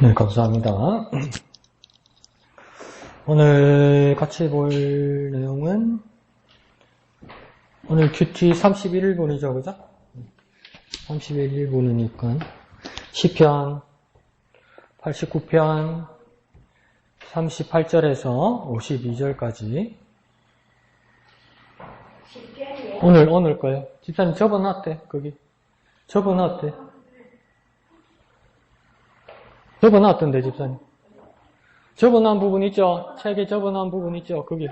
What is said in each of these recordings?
네, 감사합니다. 오늘 같이 볼 내용은 오늘 큐티 31분이죠, 그죠? 31분이니까 시편 89편 38절에서 52절까지 오늘 거예요. 집사님 접어놨대, 거기. 접어놨대. 접어놨던데, 집사님. 접어놓은 부분 있죠? 책에 접어놓은 부분 있죠? 거기.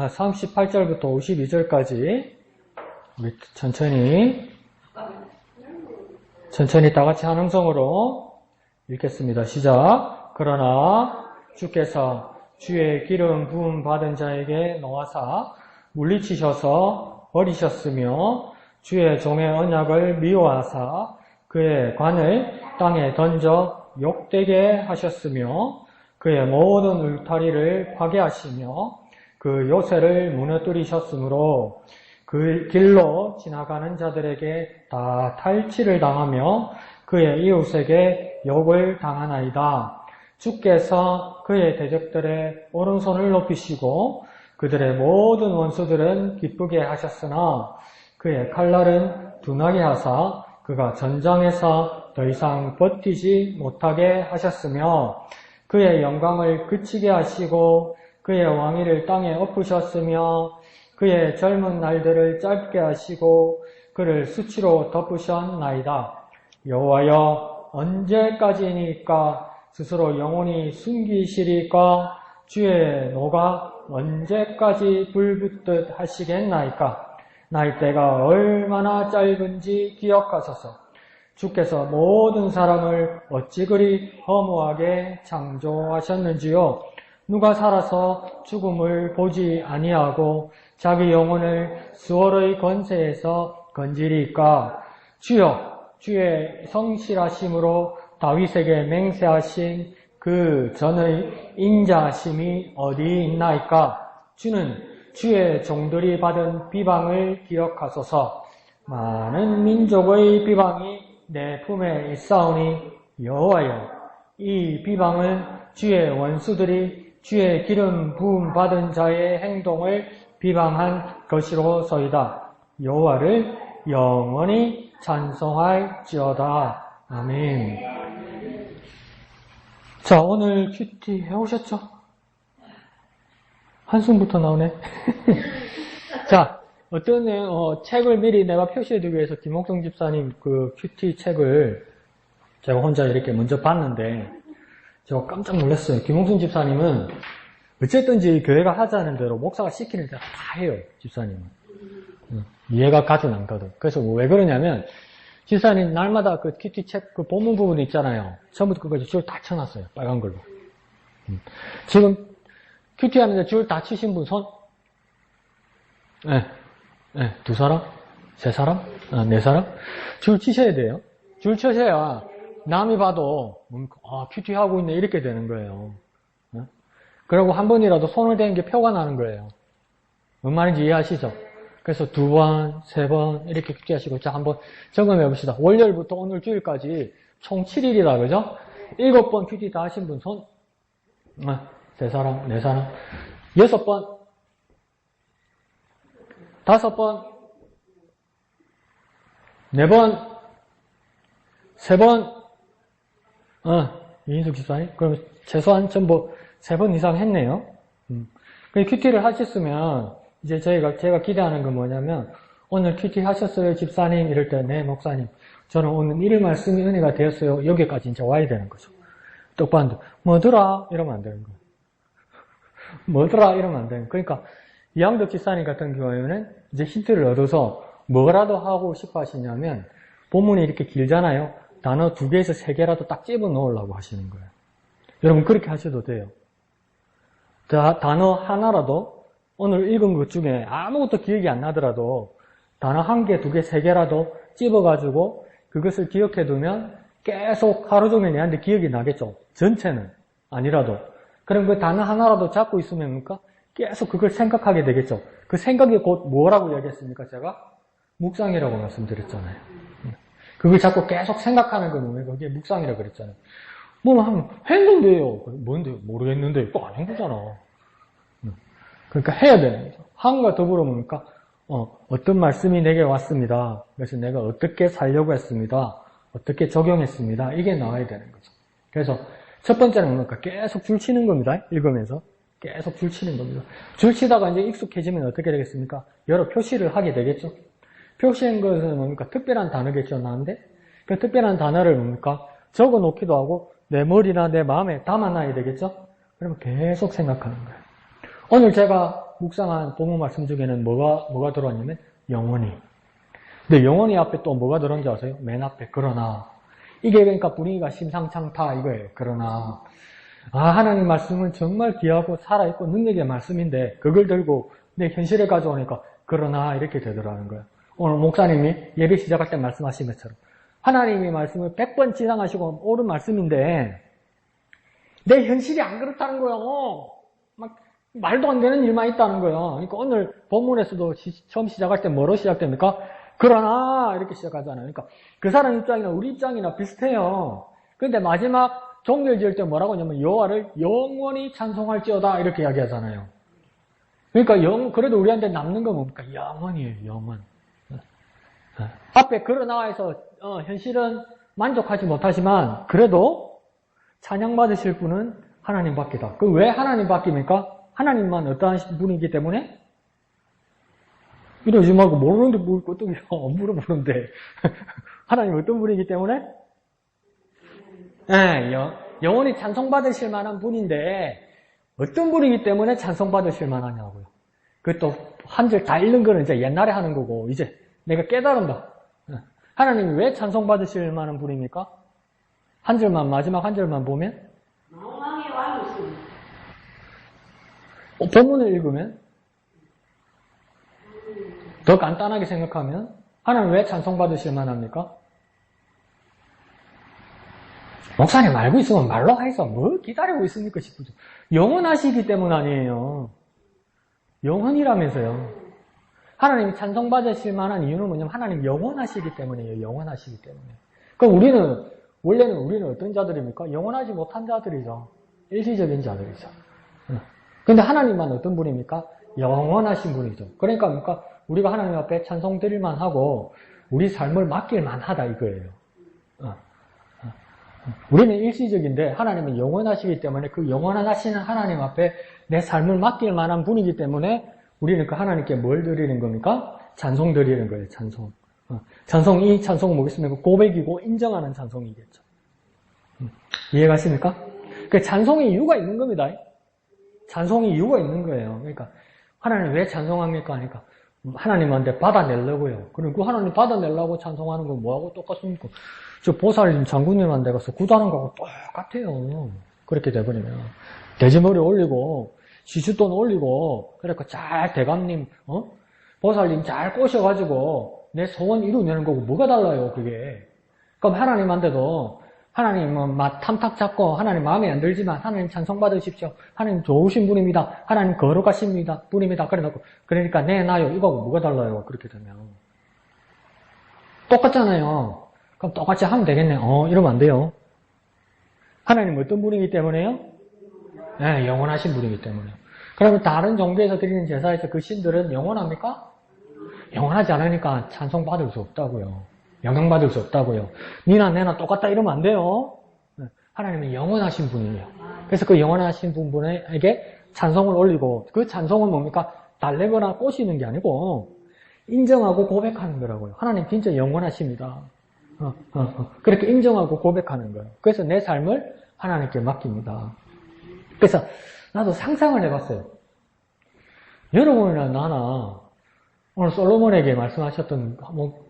38절부터 52절까지 우리 천천히 다 같이 한 음성으로 읽겠습니다. 시작. 그러나 주께서 주의 기름 부음 받은 자에게 노하사 물리치셔서 버리셨으며 주의 종의 언약을 미워하사 그의 관을 땅에 던져 욕되게 하셨으며 그의 모든 울타리를 파괴하시며 그 요새를 무너뜨리셨으므로 그 길로 지나가는 자들에게 다 탈취를 당하며 그의 이웃에게 욕을 당하나이다. 주께서 그의 대적들의 오른손을 높이시고 그들의 모든 원수들은 기쁘게 하셨으나 그의 칼날은 둔하게 하사 그가 전장에서 더 이상 버티지 못하게 하셨으며 그의 영광을 그치게 하시고 그의 왕위를 땅에 엎으셨으며 그의 젊은 날들을 짧게 하시고 그를 수치로 덮으셨나이다. 여호와여 언제까지니까 스스로 영원히 숨기시리까 주의 노가 언제까지 불붙듯 하시겠나이까. 나의 때가 얼마나 짧은지 기억하소서. 주께서 모든 사람을 어찌 그리 허무하게 창조하셨는지요. 누가 살아서 죽음을 보지 아니하고 자기 영혼을 수월의 권세에서 건지리까. 주여 주의 성실하심으로 다윗에게 맹세하신 그 전의 인자하심이 어디 있나이까. 주는 주의 종들이 받은 비방을 기억하소서. 많은 민족의 비방이 내 품에 있사오니 여호와여 이 비방은 주의 원수들이 주의 기름 부음 받은 자의 행동을 비방한 것이로소이다. 여호와를 영원히 찬송할지어다. 아멘. 자, 오늘 큐티 해오셨죠? 한숨부터 나오네. 자, 어떤 책을 미리 내가 표시해두기 위해서 김옥성 집사님 그 큐티 책을 제가 혼자 이렇게 먼저 봤는데 제가 깜짝 놀랐어요. 김옥성 집사님은 어쨌든지 교회가 하자는 대로 목사가 시키는 대로 다 해요. 집사님은. 이해가 가진 않거든. 그래서 왜 그러냐면 집사님 날마다 그 큐티 책 그 본문 부분 있잖아요. 처음부터 끝까지 줄 다 쳐놨어요. 빨간 걸로. 지금 큐티 하는데 줄 다 치신 분 손? 네, 두 사람? 세 사람? 네 사람? 줄 치셔야 돼요. 줄 쳐셔야 남이 봐도 큐티 하고 있네 이렇게 되는 거예요. 그리고 한 번이라도 손을 대는 게 표가 나는 거예요. 뭔 말인지 이해하시죠? 그래서 두 번, 세 번 이렇게 큐티 하시고 자 한번 점검해 봅시다. 월요일부터 오늘 주일까지 총 7일이다 그죠? 7번 큐티 다 하신 분 손? 세 사람, 네 사람, 6번, 5번, 4번, 3번, 이인숙 집사님? 그럼 최소한 전부 3번 이상 했네요. 큐티를 하셨으면, 이제 제가 기대하는 건 뭐냐면, 오늘 큐티 하셨어요, 집사님? 이럴 때, 네, 목사님. 저는 오늘 이일 말씀이 은혜가 되었어요. 여기까지 이제 와야 되는 거죠. 똑바로, 뭐더라? 이러면 안 되는 거예요. 뭐더라? 이러면 안 되는 거예요. 그러니까, 이양덕 집사님 같은 경우에는 이제 힌트를 얻어서 뭐라도 하고 싶어 하시냐면, 본문이 이렇게 길잖아요. 단어 2개에서 3개라도 딱 집어 넣으려고 하시는 거예요. 여러분, 그렇게 하셔도 돼요. 단어 하나라도, 오늘 읽은 것 중에 아무것도 기억이 안 나더라도, 단어 1개, 2개, 3개라도 집어가지고, 그것을 기억해 두면 계속 하루 종일 내한테 기억이 나겠죠. 전체는 아니라도. 그럼 그 단어 하나라도 잡고 있으면 뭡니까? 계속 그걸 생각하게 되겠죠. 그 생각이 곧 뭐라고 이야기했습니까? 제가 묵상이라고 말씀드렸잖아요. 그걸 자꾸 계속 생각하는 거 보면 그게 묵상이라고 그랬잖아요. 뭐 하면 했는데요. 뭔데요? 모르겠는데 또 안 한 거잖아. 그러니까 해야 되는 거죠. 함과 더불어 뭡니까? 어떤 말씀이 내게 왔습니다. 그래서 내가 어떻게 살려고 했습니다. 어떻게 적용했습니다. 이게 나와야 되는 거죠. 그래서 첫 번째는 뭡니까? 계속 줄치는 겁니다. 읽으면서. 계속 줄치는 겁니다. 줄치다가 이제 익숙해지면 어떻게 되겠습니까? 여러 표시를 하게 되겠죠. 표시한 것은 뭡니까? 특별한 단어겠죠, 나한테? 그 특별한 단어를 뭡니까? 적어 놓기도 하고, 내 머리나 내 마음에 담아놔야 되겠죠? 그러면 계속 생각하는 거예요. 오늘 제가 묵상한 본문 말씀 중에는 뭐가 들어왔냐면, 영원히. 근데 영원히 앞에 또 뭐가 들어온지 아세요? 맨 앞에, 그러나. 이게 그러니까 분위기가 심상찮다, 이거예요. 그러나. 하나님 말씀은 정말 귀하고 살아있고 능력의 말씀인데, 그걸 들고 내 현실에 가져오니까, 그러나, 이렇게 되더라는 거예요. 오늘 목사님이 예배 시작할 때 말씀하신 것처럼 하나님의 말씀을 100번 지상하시고 옳은 말씀인데 내 현실이 안 그렇다는 거예요. 막 말도 안 되는 일만 있다는 거예요. 그러니까 오늘 본문에서도 처음 시작할 때 뭐로 시작됩니까? 그러나 이렇게 시작하잖아요. 그러니까 그 사람 입장이나 우리 입장이나 비슷해요. 그런데 마지막 종결 지을 때 뭐라고 하냐면 여호와를 영원히 찬송할지어다 이렇게 이야기하잖아요. 그러니까 그래도 우리한테 남는 건 뭡니까? 영원이에요. 영원. 앞에 그러나에서 현실은 만족하지 못하지만 그래도 찬양받으실 분은 하나님 밖이다. 그 왜 하나님 밖입니까? 하나님만 어떠한 분이기 때문에? 이러지 말고 모르는데 뭘 어떻게 물어보는데 하나님 어떤 분이기 때문에? 네, 영원히 찬송받으실 만한 분인데 어떤 분이기 때문에 찬송받으실 만하냐고요. 그것도 한 절 다 읽는 거는 이제 옛날에 하는 거고 이제 내가 깨달은다. 하나님이 왜 찬송받으실 만한 분입니까? 한 절만, 마지막 한 절만 보면? 영광의 왕이십니다. 본문을 읽으면? 더 간단하게 생각하면? 하나님 왜 찬송받으실 만합니까? 목사님 알고 있으면 말로 하이소. 뭐 기다리고 있습니까 싶으죠. 영원하시기 때문 아니에요. 영원이라면서요. 하나님이 찬송받으실 만한 이유는 뭐냐면 하나님 영원하시기 때문이에요. 영원하시기 때문에. 그럼 원래는 우리는 어떤 자들입니까? 영원하지 못한 자들이죠. 일시적인 자들이죠. 근데 하나님만 어떤 분입니까? 영원하신 분이죠. 그러니까 뭡니까? 우리가 하나님 앞에 찬송 드릴만 하고 우리 삶을 맡길만 하다 이거예요. 우리는 일시적인데 하나님은 영원하시기 때문에 그 영원하시는 하나님 앞에 내 삶을 맡길 만한 분이기 때문에 우리는 그 하나님께 뭘 드리는 겁니까? 찬송 드리는 거예요. 찬송. 이 찬송은 뭐겠습니까? 고백이고 인정하는 찬송이겠죠. 이해가십니까? 그 찬송의 이유가 있는 겁니다. 찬송의 이유가 있는 거예요. 그러니까 하나님 왜 찬송합니까? 하니까 하나님한테 받아내려고요. 그리고 하나님 받아내려고 찬송하는 건 뭐하고 똑같습니까? 저 보살님 장군님한테 가서 구다는 거하고 똑같아요. 그렇게 돼버리면 돼지머리 올리고 시주돈 올리고 그러니까 잘 대감님 보살님 잘 꼬셔가지고 내 소원 이루내는 거고 뭐가 달라요 그게. 그럼 하나님한테도 하나님은 탐탁 잡고 하나님 마음에 안 들지만 하나님 찬송 받으십시오. 하나님 좋으신 분입니다. 하나님 거룩하신 분입니다. 그러니까 내 나요 이거하고 뭐가 달라요 그렇게 되면. 똑같잖아요. 그럼 똑같이 하면 되겠네. 이러면 안 돼요. 하나님 어떤 분이기 때문에요? 네, 영원하신 분이기 때문에. 그러면 다른 종교에서 드리는 제사에서 그 신들은 영원합니까? 영원하지 않으니까 찬송받을 수 없다고요. 영광받을 수 없다고요. 니나 내나 똑같다 이러면 안 돼요. 하나님은 영원하신 분이에요. 그래서 그 영원하신 분에게 찬송을 올리고 그 찬송은 뭡니까? 달래거나 꼬시는 게 아니고 인정하고 고백하는 거라고요. 하나님 진짜 영원하십니다. 그렇게 인정하고 고백하는 거예요. 그래서 내 삶을 하나님께 맡깁니다. 그래서 나도 상상을 해봤어요. 여러분이나 나나 오늘 솔로몬에게 말씀하셨던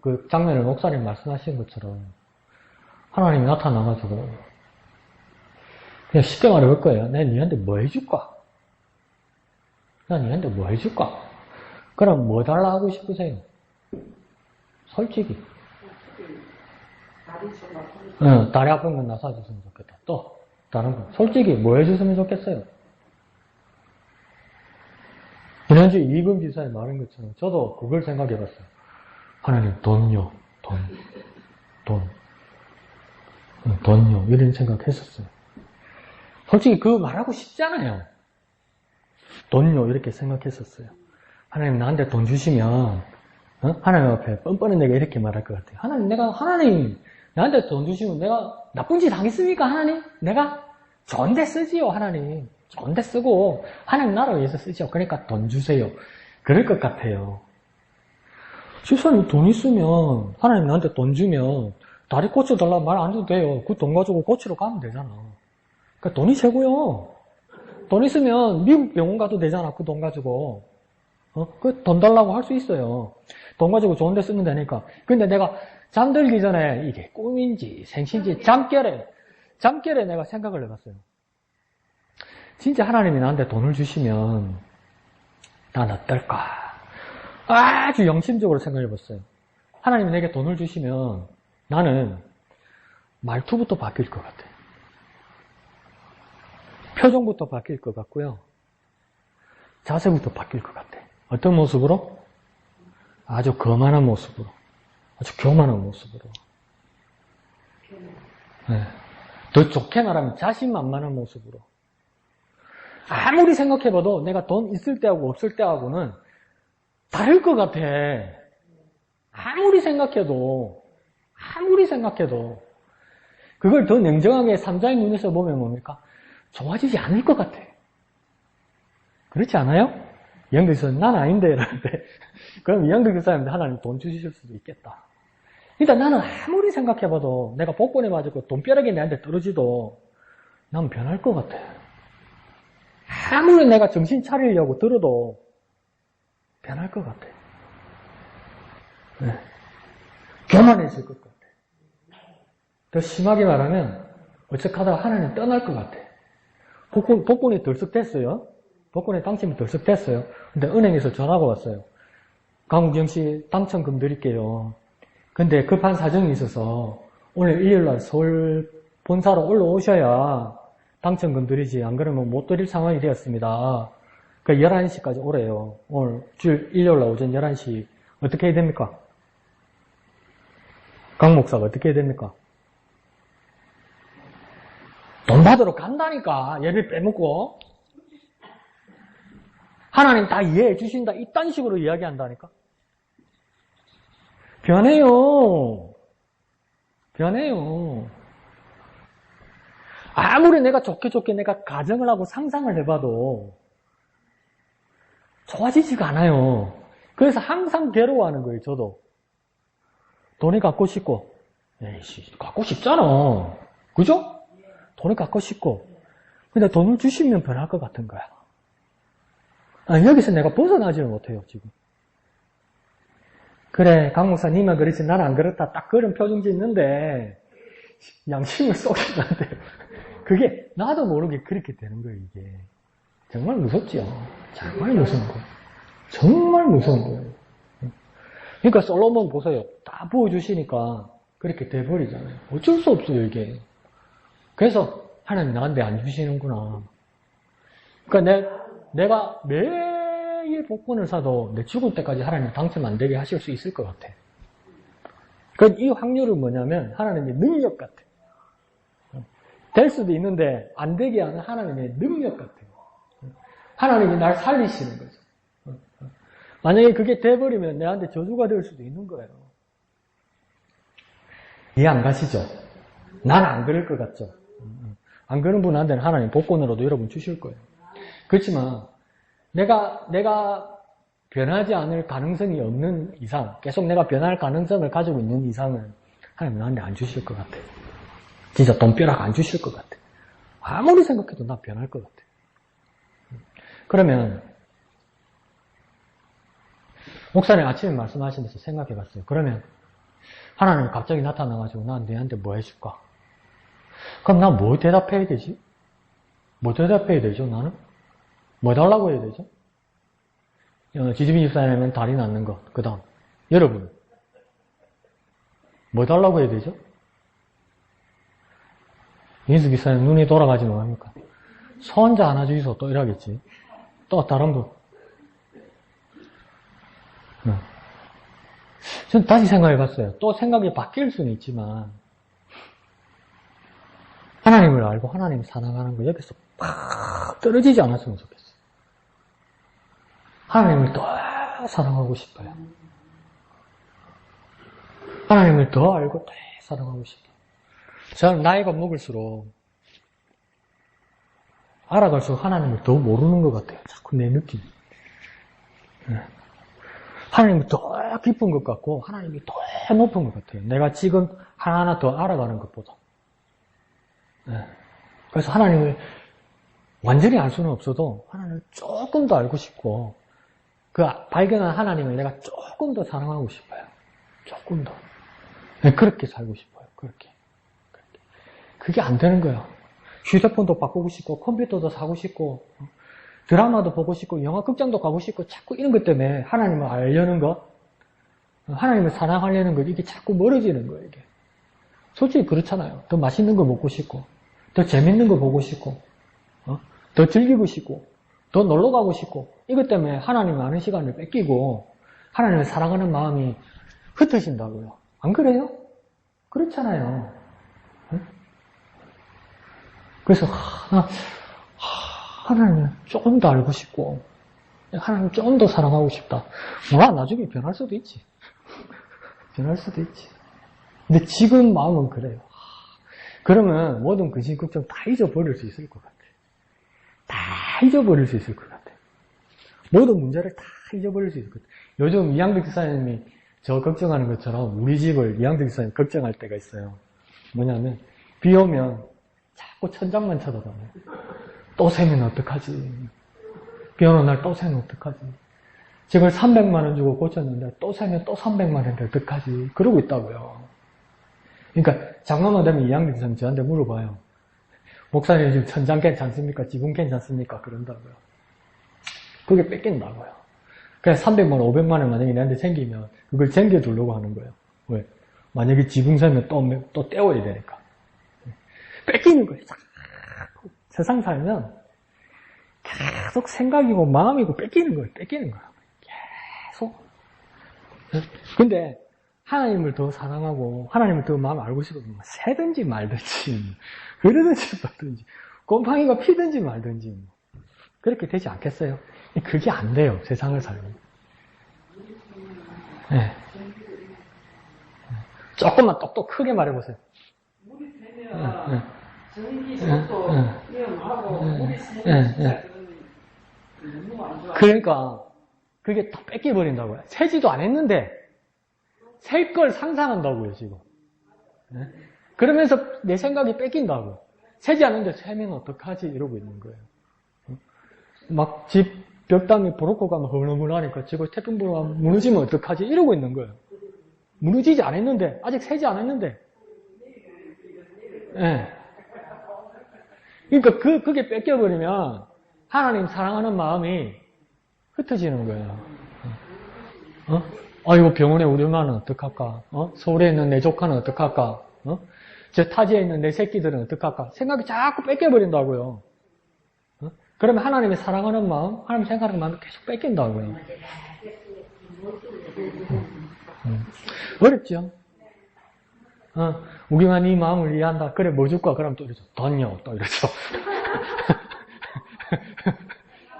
그 장면을 목사님 말씀하신 것처럼 하나님이 나타나가지고 그냥 쉽게 말해볼 거예요. 내가 니한테 뭐 해줄까? 나 니한테 뭐 해줄까? 그럼 뭐 달라 하고 싶으세요? 솔직히. 다리 아픈 건 나 사줬으면 좋겠다. 또 다른 거. 솔직히 뭐 해줬으면 좋겠어요? 지난주에 이금 지사에 말한 것처럼 저도 그걸 생각해 봤어요. 하나님, 돈요. 돈요. 이런 생각했었어요. 솔직히 그거 말하고 싶잖아요. 돈요. 이렇게 생각했었어요. 하나님 나한테 돈 주시면 하나님 앞에 뻔뻔한 내가 이렇게 말할 것 같아요. 하나님 나한테 돈 주시면 내가 나쁜 짓 하겠습니까? 하나님? 내가 좋은 데 쓰지요. 하나님. 좋은 데 쓰고 하나님 나라 위해서 쓰죠. 그러니까 돈 주세요. 그럴 것 같아요. 집사님 돈 있으면 하나님 나한테 돈 주면 다리 고쳐달라고 말 안 해도 돼요. 그 돈 가지고 고치러 가면 되잖아. 그러니까 돈이 최고요. 돈 있으면 미국 병원 가도 되잖아. 그 돈 가지고. 그 돈 달라고 할 수 있어요. 돈 가지고 좋은 데 쓰면 되니까. 근데 내가 잠들기 전에 이게 꿈인지 생신지 잠결에 내가 생각을 해봤어요. 진짜 하나님이 나한테 돈을 주시면 난 어떨까? 아주 영심적으로 생각해봤어요. 하나님이 내게 돈을 주시면 나는 말투부터 바뀔 것 같아요. 표정부터 바뀔 것 같고요. 자세부터 바뀔 것 같아요. 어떤 모습으로? 아주 거만한 모습으로. 아주 교만한 모습으로. 네. 더 좋게 말하면 자신만만한 모습으로. 아무리 생각해봐도 내가 돈 있을 때하고 없을 때하고는 다를 것 같아. 아무리 생각해도 그걸 더 냉정하게 삼자의 눈에서 보면 뭡니까? 좋아지지 않을 것 같아. 그렇지 않아요? 이영덕에서 난 아닌데 이러는데 그럼 이영덕 교사님한테 하나님 돈 주실 수도 있겠다. 일단 나는 아무리 생각해봐도 내가 복권에 맞고 돈벼락이 내한테 떨어지도 난 변할 것 같아. 아무리 내가 정신 차리려고 들어도 변할 것 같아. 네. 교만해질 것 같아. 더 심하게 말하면 어쩌다가 하나님 떠날 것 같아. 복권이 덜썩됐어요. 복권에 당첨이 덜썩됐어요. 근데 은행에서 전화가 왔어요. 강우경 씨 당첨금 드릴게요. 근데 급한 사정이 있어서 오늘 일요일날 서울 본사로 올라오셔야 당첨금 드리지 안 그러면 못 드릴 상황이 되었습니다. 그 11시까지 오래요. 오늘 일요일날 오전 11시 어떻게 해야 됩니까? 강 목사가 어떻게 해야 됩니까? 돈 받으러 간다니까. 예배 빼먹고. 하나님 다 이해해 주신다. 이딴 식으로 이야기한다니까. 변해요. 아무리 내가 좋게 내가 가정을 하고 상상을 해봐도 좋아지지가 않아요. 그래서 항상 괴로워하는 거예요, 저도. 돈이 갖고 싶고. 에이씨, 갖고 싶잖아. 그죠? 돈을 갖고 싶고. 근데 돈을 주시면 변할 것 같은 거야. 여기서 내가 벗어나지를 못해요, 지금. 그래, 강 목사님은 그렇지, 나는 안 그렇다. 딱 그런 표정 짓는데, 양심을 쏘긴 한데, 그게 나도 모르게 그렇게 되는 거예요, 이게. 정말 무섭죠? 정말 무서운 거예요. 정말 무서운 거예요. 그러니까 솔로몬 보세요. 다 부어주시니까 그렇게 돼버리잖아요. 어쩔 수 없어요, 이게. 그래서 하나님 나한테 안 주시는구나. 그러니까 내가 매일 복권을 사도 내 죽을 때까지 하나님 당첨 안 되게 하실 수 있을 것 같아. 그러니까 이 확률은 뭐냐면 하나님의 능력 같아. 될 수도 있는데 안 되게 하는 하나님의 능력 같아요. 하나님이 날 살리시는 거죠. 만약에 그게 돼버리면 내한테 저주가 될 수도 있는 거예요. 이해 안 가시죠? 난 안 그럴 것 같죠? 안 그런 분한테는 하나님 복권으로도 여러분 주실 거예요. 그렇지만 내가 변하지 않을 가능성이 없는 이상, 계속 내가 변할 가능성을 가지고 있는 이상은 하나님 나한테 안 주실 것 같아요. 진짜 돈벼락 안 주실 것 같아요. 아무리 생각해도 나 변할 것 같아요. 그러면 목사님 아침에 말씀하시면서 생각해 봤어요. 그러면 하나님이 갑자기 나타나가지고 난 너한테 뭐 해줄까? 그럼 난 뭐 대답해야 되지? 뭐 대답해야 되죠, 나는? 뭐 달라고 해야 되죠? 지지민 집사님은 다리 낳는 거. 그 다음. 여러분. 뭐 달라고 해야 되죠? 민수 집사님 눈이 돌아가지 뭐합니까? 손자 하나 주이소 또 이러겠지. 또 다른 분. 전 다시 생각해 봤어요. 또 생각이 바뀔 수는 있지만, 하나님을 알고 하나님을 사랑하는 거 여기서 팍 떨어지지 않았으면 좋겠어요. 하나님을 더 사랑하고 싶어요. 하나님을 더 알고 더 사랑하고 싶어요. 저는 나이가 먹을수록 알아갈수록 하나님을 더 모르는 것 같아요. 자꾸 내 느낌. 하나님이 더 깊은 것 같고 하나님이 더 높은 것 같아요. 내가 지금 하나하나 더 알아가는 것보다. 그래서 하나님을 완전히 알 수는 없어도 하나님을 조금 더 알고 싶고 그 발견한 하나님을 내가 조금 더 사랑하고 싶어요. 조금 더. 그렇게 살고 싶어요. 그렇게. 그게 안 되는 거예요. 휴대폰도 바꾸고 싶고 컴퓨터도 사고 싶고 드라마도 보고 싶고 영화 극장도 가고 싶고 자꾸 이런 것 때문에 하나님을 알려는 것, 하나님을 사랑하려는 것 이게 자꾸 멀어지는 거예요. 이게. 솔직히 그렇잖아요. 더 맛있는 거 먹고 싶고 더 재밌는 거 보고 싶고 더 즐기고 싶고 더 놀러 가고 싶고 이것 때문에 하나님을 아는 시간을 뺏기고 하나님을 사랑하는 마음이 흩어진다고요. 안 그래요? 그렇잖아요. 그래서 하나님을 조금 더 알고 싶고 하나님을 조금 더 사랑하고 싶다. 뭐야 나중에 변할 수도 있지. 변할 수도 있지. 근데 지금 마음은 그래요. 그러면 모든 근심 걱정 다 잊어버릴 수 있을 것 같아요. 다 잊어버릴 수 있을 것 같아요. 모든 문제를 다 잊어버릴 수 있을 것 같아요. 요즘 이양득 집사님이 저 걱정하는 것처럼 우리 집을 이양득 집사님 걱정할 때가 있어요. 뭐냐면 비 오면 자꾸 천장만 쳐다봐요. 또 새면 어떡하지? 비 오는 날 또 새면 어떡하지? 집을 300만 원 주고 고쳤는데 또 새면 또 300만 원인데 어떡하지? 그러고 있다고요. 그러니까 장마만 되면 이양득 집사님 저한테 물어봐요. 목사님 지금 천장 괜찮습니까? 지붕 괜찮습니까? 그런다고요. 그게 뺏긴다고요. 그냥 300만 원, 500만 원 만약에 내한테 생기면 그걸 챙겨두려고 하는 거예요. 왜? 만약에 지붕 세면 또 떼워야 되니까. 뺏기는 거예요. 세상 살면 계속 생각이고 마음이고 뺏기는 거예요. 뺏기는 거예요. 계속. 근데 하나님을 더 사랑하고 하나님을 더 마음 알고 싶으면 새든지 말든지 그러든지 말든지 곰팡이가 피든지 말든지 그렇게 되지 않겠어요? 그게 안 돼요. 세상을 살면. 네. 조금만 똑똑 크게 말해보세요. 물이 새면 전기 속도 위험하고 물이 새면 너무 안 좋아. 그러니까 그게 다 뺏겨버린다고요. 세지도 안 했는데 셀 걸 상상한다고요 지금. 네? 그러면서 내 생각이 뺏긴다고. 세지 않는데 세면 어떡하지 이러고 있는 거예요. 막 집 벽담이 보로코 가면 허물허물하니까 지금 태풍 불어 무너지면 어떡하지 이러고 있는 거예요. 무너지지 않았는데 아직 세지 않았는데. 네. 그러니까 그게 뺏겨버리면 하나님 사랑하는 마음이 흩어지는 거예요. 아이고 병원에 우리 엄마는 어떡할까? 서울에 있는 내 조카는 어떡할까? 저 타지에 있는 내 새끼들은 어떡할까? 생각이 자꾸 뺏겨버린다고요. 그러면 하나님의 사랑하는 마음, 하나님 생각하는 마음이 계속 뺏긴다고요. 어렵죠? 우리가 네 마음을 이해한다. 그래 뭐 줄까? 그럼 또 이러죠. 돈요. 또 이러죠.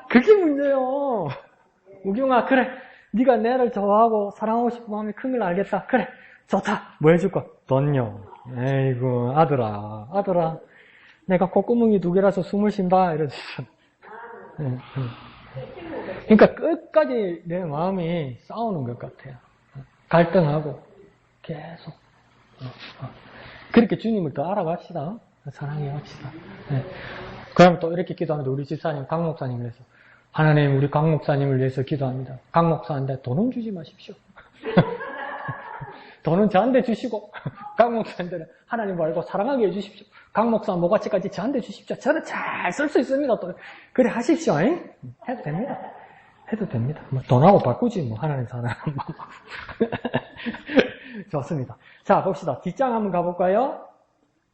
그게 문제예요. 우경아 그래 네가 내를 좋아하고 사랑하고 싶은 마음이 큰 걸 알겠다. 그래 좋다. 뭐 해줄까? 돈요. 에이구 아들아 내가 콧구멍이 2개라서 숨을 쉰다 이러지. 그러니까 끝까지 내 마음이 싸우는 것 같아요. 갈등하고 계속 그렇게 주님을 더 알아갑시다. 사랑해 합시다. 그럼 또 이렇게 기도합니다. 우리 집사님 강 목사님을 위해서 하나님 우리 강 목사님을 위해서 기도합니다. 강 목사한테 돈은 주지 마십시오. 돈은 저한테 주시고 강 목사님들은 하나님 알고 사랑하게 해주십시오. 강 목사 모가치까지 저한테 주십시오. 저는 잘 쓸 수 있습니다. 또 그래 하십시오. 잉? 해도 됩니다. 해도 됩니다. 뭐 돈하고 바꾸지 뭐 하나님 사랑하는 마음. 좋습니다. 자 봅시다. 뒷장 한번 가볼까요?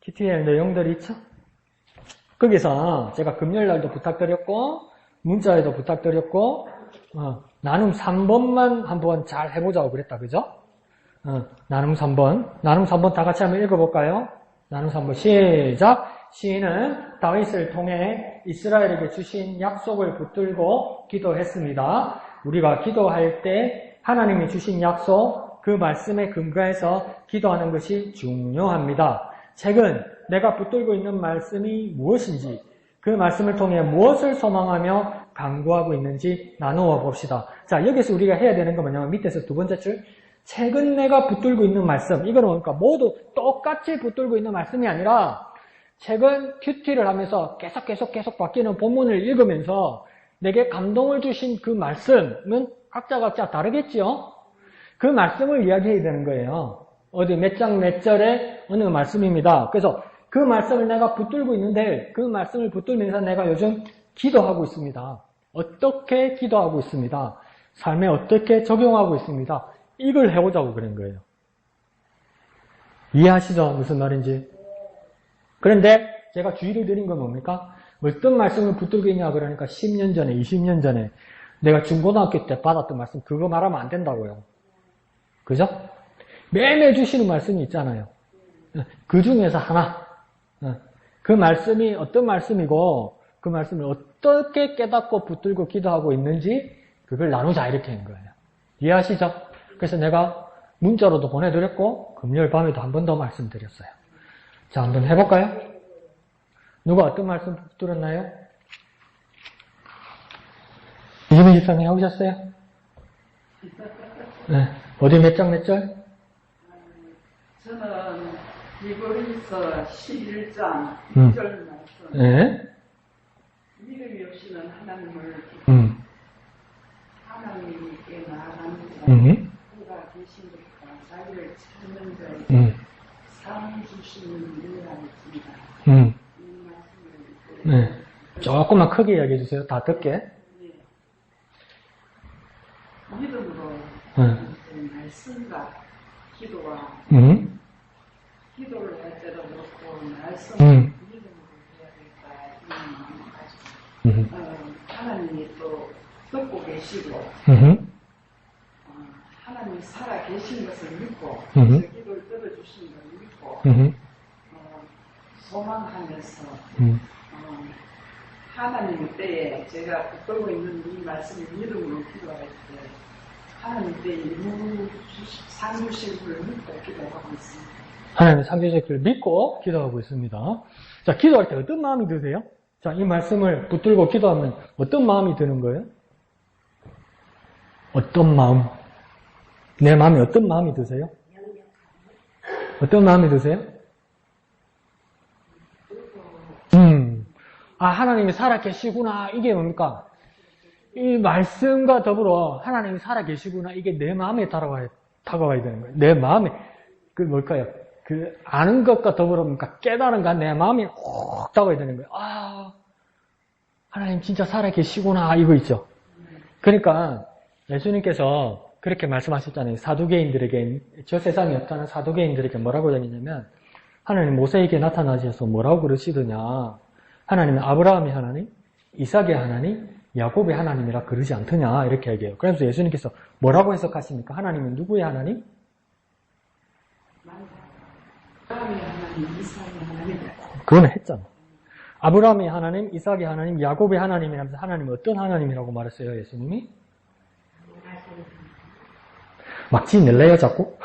TTL 내용들이 있죠? 거기서 제가 금요일날도 부탁드렸고 문자에도 부탁드렸고 나눔 3번만 한번 잘 해보자고 그랬다. 그죠? 나눔 3번. 나눔 3번 다 같이 한번 읽어볼까요? 나눔 3번 시작. 시인은 다윗을 통해 이스라엘에게 주신 약속을 붙들고 기도했습니다. 우리가 기도할 때 하나님이 주신 약속, 그 말씀에 근거해서 기도하는 것이 중요합니다. 최근 내가 붙들고 있는 말씀이 무엇인지, 그 말씀을 통해 무엇을 소망하며 간구하고 있는지 나누어 봅시다. 자, 여기서 우리가 해야 되는 건 뭐냐면 밑에서 두 번째 줄, 최근 내가 붙들고 있는 말씀, 이거는 뭡니까? 모두 똑같이 붙들고 있는 말씀이 아니라 최근 큐티를 하면서 계속 바뀌는 본문을 읽으면서 내게 감동을 주신 그 말씀은 각자 다르겠지요? 그 말씀을 이야기해야 되는 거예요. 어디 몇 장 몇 절에 어느 말씀입니다. 그래서 그 말씀을 내가 붙들고 있는데 그 말씀을 붙들면서 내가 요즘 기도하고 있습니다. 어떻게 기도하고 있습니다. 삶에 어떻게 적용하고 있습니다. 이걸 해보자고 그런 거예요. 이해하시죠? 무슨 말인지. 그런데 제가 주의를 드린 건 뭡니까? 어떤 말씀을 붙들고 있냐 그러니까 10년 전에, 20년 전에 내가 중고등학교 때 받았던 말씀 그거 말하면 안 된다고요. 그죠? 매일 주시는 말씀이 있잖아요. 그 중에서 하나. 그 말씀이 어떤 말씀이고 그 말씀을 어떻게 깨닫고 붙들고 기도하고 있는지 그걸 나누자 이렇게 한 거예요. 이해하시죠? 그래서 내가 문자로도 보내드렸고 금요일 밤에도 한 번 더 말씀드렸어요. 자, 한번 해볼까요? 누가 어떤 말씀 붙들었나요? 이재민 집사님 해오셨어요? 네. 어디 몇 장 몇 절? 저는 히브리서 11장 2절 말씀. 네. 믿음이 없이는 하나님을 하나님께 나아갑니다. 그가 계신 것과 자기를 찾는 자에게 상 주시는 은혜가 있습니다. 이 말씀을 네. 조금만 크게 이야기해 주세요. 다 듣게. 네. 믿음으로 말씀과 기도와 기도를 할 때도 그렇고 말씀을 믿음으로 해야 될까 이런 마음을 가지고 하나님이 또 듣고 계시고 하나님이 살아 계신 것을 믿고 그래서 기도를 들어주신 걸 믿고 소망하면서 하나님의 때에 제가 붙들고 있는 이 말씀을 믿음으로 기도할 때 하나님 때에 상주신 분을 믿고 기도하고 있습니다. 하나님의 상주시기를 믿고 기도하고 있습니다. 자, 기도할 때 어떤 마음이 드세요? 자, 이 말씀을 붙들고 기도하면 어떤 마음이 드는 거예요? 어떤 마음? 내 마음에 어떤 마음이 드세요? 어떤 마음이 드세요? 하나님이 살아계시구나. 이게 뭡니까? 이 말씀과 더불어 하나님이 살아계시구나. 이게 내 마음에 다가와야 되는 거예요. 내 마음에, 그 뭘까요? 그 아는 것과 더불어 뭡니까? 깨달은가 내 마음에 확 다가와야 되는 거예요. 하나님 진짜 살아계시구나. 이거 있죠. 그러니까 예수님께서 그렇게 말씀하셨잖아요. 사두개인들에게, 저 세상에 없다는 사두개인들에게 뭐라고 얘기했냐면 하나님 모세에게 나타나셔서 뭐라고 그러시더냐. 하나님은 아브라함의 하나님, 이삭의 하나님, 야곱의 하나님이라 그러지 않더냐 이렇게 얘기해요. 그래서 예수님께서 뭐라고 해석하십니까? 하나님은 누구의 하나님? 아브라함의 하나님, 이삭의 하나님. 그거는 했잖아. 아브라함의 하나님, 이삭의 하나님, 야곱의 하나님이라면서 하나님은 어떤 하나님이라고 말했어요, 예수님이? 막 지낼래요, 자꾸?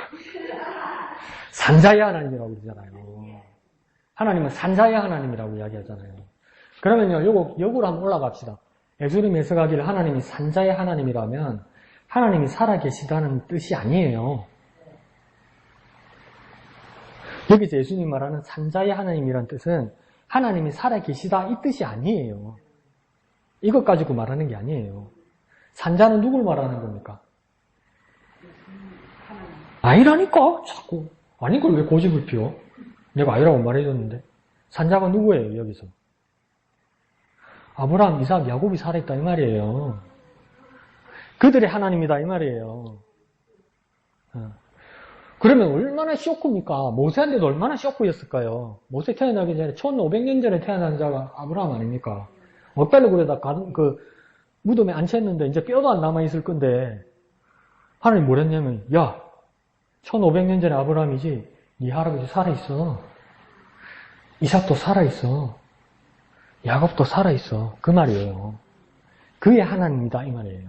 산자의 하나님이라고 그러잖아요. 하나님은 산자의 하나님이라고 이야기하잖아요. 그러면요, 요거로 한번 올라갑시다. 예수님 해석하기를 하나님이 산자의 하나님이라면 하나님이 살아계시다는 뜻이 아니에요. 여기서 예수님 말하는 산자의 하나님이라는 뜻은 하나님이 살아계시다 이 뜻이 아니에요. 이것 가지고 말하는 게 아니에요. 산자는 누굴 말하는 겁니까? 아니라니까 자꾸. 아닌 걸 왜 고집을 피워? 내가 아니라고 말해줬는데. 산자가 누구예요 여기서? 아브라함, 이삭, 야곱이 살아있다 이 말이에요. 그들의 하나님이다 이 말이에요. 그러면 얼마나 쇼크입니까? 모세한테도 얼마나 쇼크였을까요? 모세 태어나기 전에 1500년 전에 태어난 자가 아브라함 아닙니까? 어떨려 그러다 무덤에 앉혔는데 이제 뼈도 안 남아있을 건데 하나님 뭐랬냐면 야 1500년 전에 아브라함이지 네 할아버지 살아있어. 이삭도 살아있어. 야곱도 살아있어. 그 말이에요. 그의 하나님이다 이 말이에요.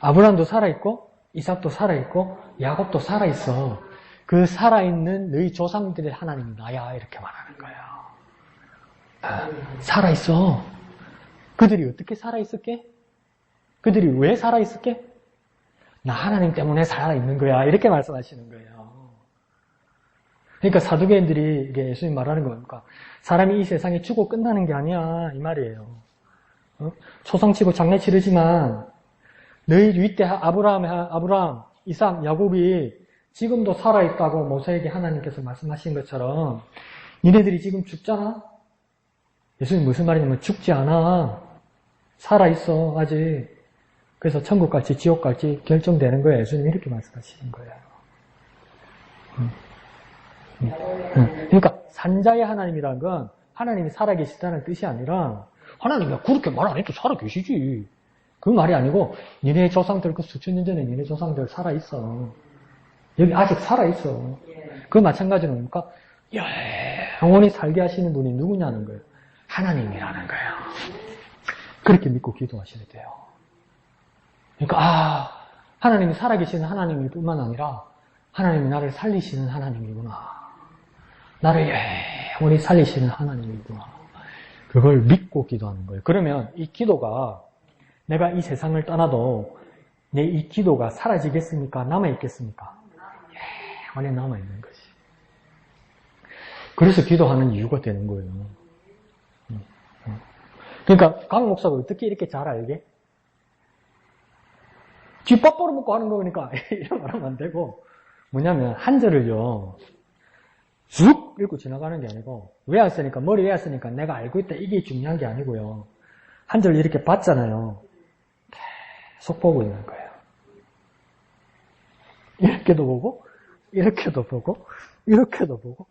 아브라함도 살아있고 이삭도 살아있고 야곱도 살아있어. 그 살아있는 너희 조상들의 하나님이 나야 이렇게 말하는 거예요. 살아있어. 그들이 어떻게 살아있을게? 그들이 왜 살아있을게? 나 하나님 때문에 살아있는 거야 이렇게 말씀하시는 거예요. 그러니까 사두개인들이 이게 예수님 말하는 거니까 사람이 이 세상에 죽고 끝나는 게 아니야 이 말이에요. 초상치고 장례 치르지만 너희 윗대 아브라함, 이삭, 야곱이 지금도 살아있다고 모세에게 하나님께서 말씀하신 것처럼 니네들이 지금 죽잖아? 예수님 무슨 말이냐면 죽지 않아. 살아있어 아직. 그래서 천국 갈지 지옥 갈지 결정되는 거예요. 예수님 이렇게 말씀하시는 거예요. 그러니까 산자의 하나님이라는 건 하나님이 살아계시다는 뜻이 아니라 하나님이 그렇게 말 안 해도 살아계시지. 그 말이 아니고 니네 조상들 그 수천 년 전에 니네 조상들 살아있어. 여기 아직 살아있어. 그 마찬가지로 뭡니까? 영원히 살게 하시는 분이 누구냐는 거예요. 하나님이라는 거예요. 그렇게 믿고 기도하셔야 돼요. 그러니까 하나님이 살아계시는 하나님일 뿐만 아니라 하나님이 나를 살리시는 하나님이구나. 나를 영원히 살리시는 하나님이구나. 그걸 믿고 기도하는 거예요. 그러면 이 기도가 내가 이 세상을 떠나도 내 이 기도가 사라지겠습니까? 남아있겠습니까? 영원히 남아있는 것이. 그래서 기도하는 이유가 되는 거예요. 그러니까 강 목사가 어떻게 이렇게 잘 알게? 뒷밥벌어 먹고 하는 거니까 이런 말 하면 안 되고 뭐냐면 한 절을요 쑥 읽고 지나가는 게 아니고 외웠으니까 머리 외웠으니까 내가 알고 있다 이게 중요한 게 아니고요. 한 절 이렇게 봤잖아요. 계속 보고 있는 거예요. 이렇게도 보고 이렇게도 보고 이렇게도 보고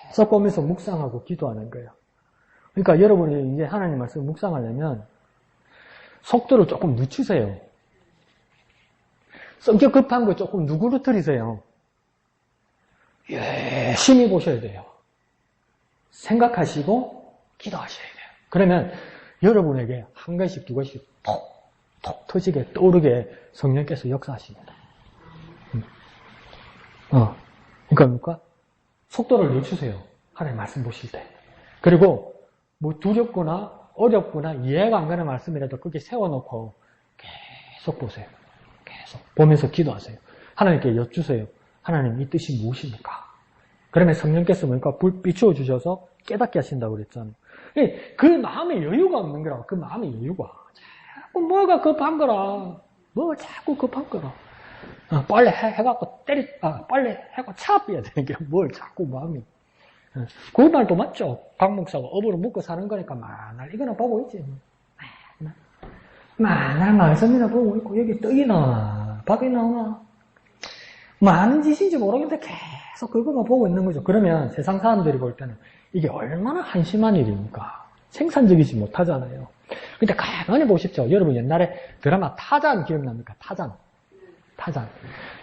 계속 보면서 묵상하고 기도하는 거예요. 그러니까 여러분이 이제 하나님 말씀을 묵상하려면 속도를 조금 늦추세요. 성격 급한 거 조금 누구르뜨리세요. 열심히 보셔야 돼요. 생각하시고 기도하셔야 돼요. 그러면 여러분에게 한 가지씩 두 가지씩 톡 터지게 떠오르게 성령께서 역사하십니다. 그러니까 속도를 늦추세요. 하나님 말씀 보실 때. 그리고 뭐 두렵거나 어렵거나 이해가 안 가는 말씀이라도 그게 세워놓고 계속 보세요. 계속 보면서 기도하세요. 하나님께 여쭈세요. 하나님 이 뜻이 무엇입니까? 그러면 성령께서 뭡니까? 불 비추어 주셔서 깨닫게 하신다고 그랬잖아요. 그 마음에 여유가 없는 거라고. 그 마음의 여유가. 자꾸 뭐가 급한 거라. 뭐 자꾸 급한 거라. 빨리 해갖고 빨리 해갖고 차비야 되는 게 뭘 자꾸 마음이. 그 말도 맞죠. 강 목사가 업으로 먹고 사는 거니까 만날 이거나 보고 있지. 만날 말씀이나 보고 있고 여기 떡이 나오나 밥이 나오나 많은 짓인지 모르겠는데 계속 그거만 보고 있는 거죠. 그러면 세상 사람들이 볼 때는 이게 얼마나 한심한 일입니까? 생산적이지 못하잖아요. 근데 가만히 보십시오. 여러분 옛날에 드라마 타잔 기억납니까?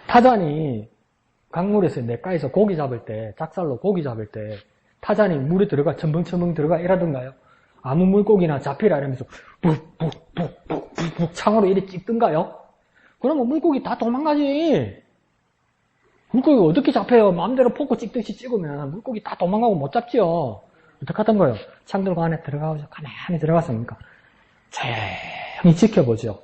타잔이 강물에서 냇가에서 고기 잡을 때, 작살로 고기 잡을 때 타잔이 물에 들어가 첨벙첨벙 들어가 이러던가요? 아무 물고기나 잡히라 이러면서 푹 창으로 이렇게 찍던가요? 그러면 물고기 다 도망가지. 물고기가 어떻게 잡혀요? 마음대로 포크 찍듯이 찍으면 물고기 다 도망가고 못 잡지요. 어떻게 하던 거예요? 창 들고 안에 들어가서 가만히 들어갔으니까 조용히 지켜보죠.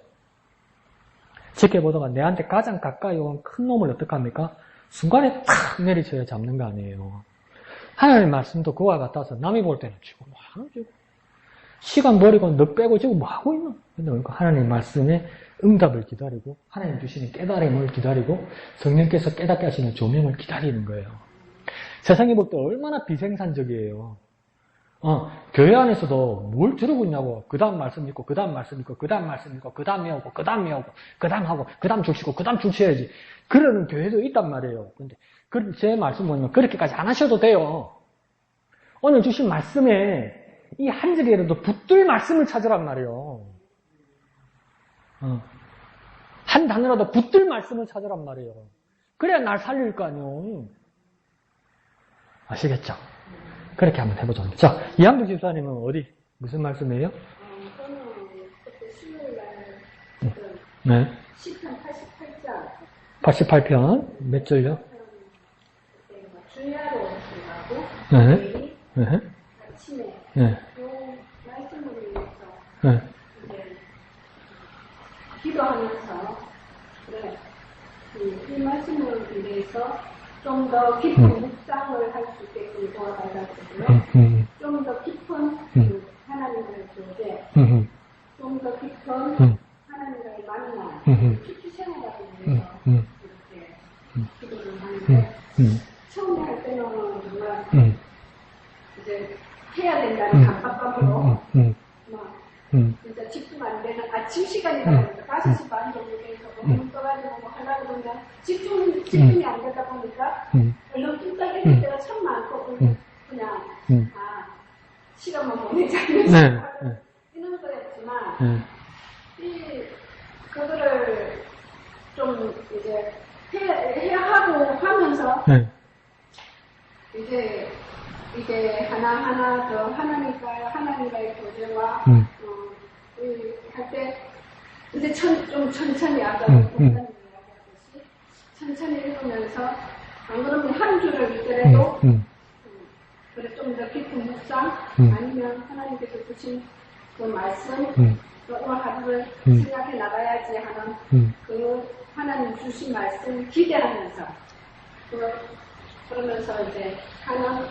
지켜보다가 내한테 가장 가까이 온 큰 놈을 어떡합니까? 순간에 탁 내리쳐야 잡는 거 아니에요. 하나님 말씀도 그와 같아서 남이 볼 때는 지금 뭐 하는 지금 시간 버리고 너 빼고 지금 뭐 하고 있노? 근데 하나님 말씀에 응답을 기다리고 하나님 주시는 깨달음을 기다리고 성령께서 깨닫게 하시는 조명을 기다리는 거예요. 세상이 볼 때 얼마나 비생산적이에요. 교회 안에서도 뭘 들으고 있냐고. 그 다음 말씀 읽고, 그 다음 말씀 읽고, 그 다음 말씀 읽고, 그 다음 외우고, 그 다음 외우고, 그 다음 하고, 그 다음 죽시고, 그 다음 죽셔야지. 그러는 교회도 있단 말이에요. 근데 제 말씀 보면 그렇게까지 안 하셔도 돼요. 오늘 주신 말씀에 이 한 절이라도 붙들 말씀을 찾으란 말이에요. 한 단어라도 붙들 말씀을 찾으란 말이에요. 그래야 날 살릴 거 아니에요. 아시겠죠? 그렇게 한번 해보자. 자, 이한두 집사님은 어디, 무슨 말씀이에요? 저는 그때 수요일날 네. 시편 88장 88편, 몇 절요? 주야로 오신다고 네. 내일 네. 아침에 네. 요 말씀을 위해서 네. 이제 기도하면서 그래 이 말씀을 위해서 좀 더 깊은 묵상을 할 수 있게끔 도와달라고요. 좀 더 깊은 하나님과의 교제, 좀 더 깊은 하나님과의 만남, 깊이 생활하기 위해서 이렇게 기도를 하는데 처음에 할 때는 정말 이제 해야 된다는 강박감으로 막 진짜 집중 안 되는 아침 시간이다 보니까 5시 반 정도 돼서 너무 떠가지고 뭐 하려고 그러면 집중이 안 되다 보니까 얼른 뚝딱해질 때가 참 많고 그냥 시간만 보내자 이런 거였지만 그거를 좀 이제 해야 하고 하면서 이제 하나하나 더 하나님과의 교제와 할 때 이제 좀 천천히 아까 목사님이 이야기하듯이 천천히 읽으면서 안 그러면 한 줄을 읽더라도 그래 좀 더 깊은 묵상 아니면 하나님께서 주신 그 말씀 오늘 하루를 생각해 나가야지 하는 그 하나님 주신 말씀 기대하면서 그러면서 이제 하는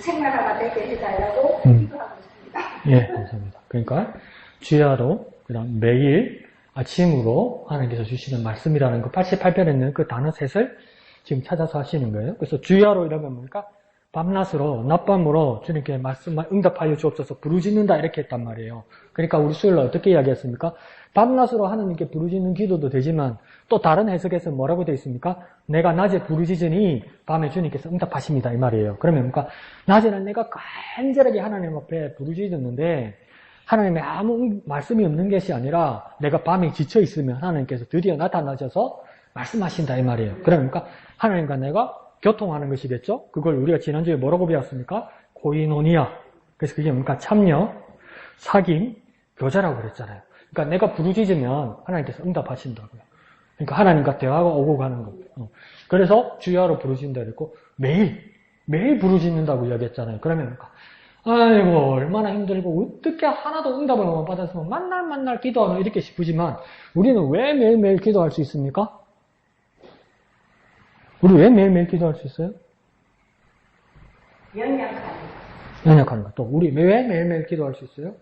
생활화가 되게 해달라고 기도하고 있습니다. 예, 감사합니다. 그러니까 주야로 그다음 매일 아침으로 하나님께서 주시는 말씀이라는 그 88편에 있는 그 단어 셋을 지금 찾아서 하시는 거예요. 그래서 주야로 이러면 뭡니까? 밤낮으로 낮밤으로 주님께 말씀만 응답하여 주옵소서 부르짖는다 이렇게 했단 말이에요. 그러니까 우리 수요일날 어떻게 이야기했습니까? 밤낮으로 하나님께 부르짖는 기도도 되지만 또 다른 해석에서 뭐라고 되어 있습니까? 내가 낮에 부르짖으니 밤에 주님께서 응답하십니다 이 말이에요. 그러면 뭡니까? 낮에는 내가 간절하게 하나님 앞에 부르짖었는데 하나님의 아무 말씀이 없는 것이 아니라 내가 밤에 지쳐 있으면 하나님께서 드디어 나타나셔서 말씀하신다 이 말이에요. 그러니까 하나님과 내가 교통하는 것이겠죠? 그걸 우리가 지난주에 뭐라고 배웠습니까? 코이노니아. 그래서 그게 뭡니까? 참여, 사귐, 교제라고 그랬잖아요. 그러니까 내가 부르짖으면 하나님께서 응답하신다고요. 그러니까 하나님과 대화가 오고 가는 거. 그래서 주야로 부르짖는다 그랬고 매일 부르짖는다고 이야기했잖아요. 그러면 아이고 얼마나 힘들고 어떻게 하나도 응답을 못 받았으면 만날 기도하는 이렇게 싶으지만 우리는 왜 매일매일 기도할 수 있습니까? 우리 왜 매일매일 기도할 수 있어요? 연약한 거. 또 우리 왜 매일매일 기도할 수 있어요?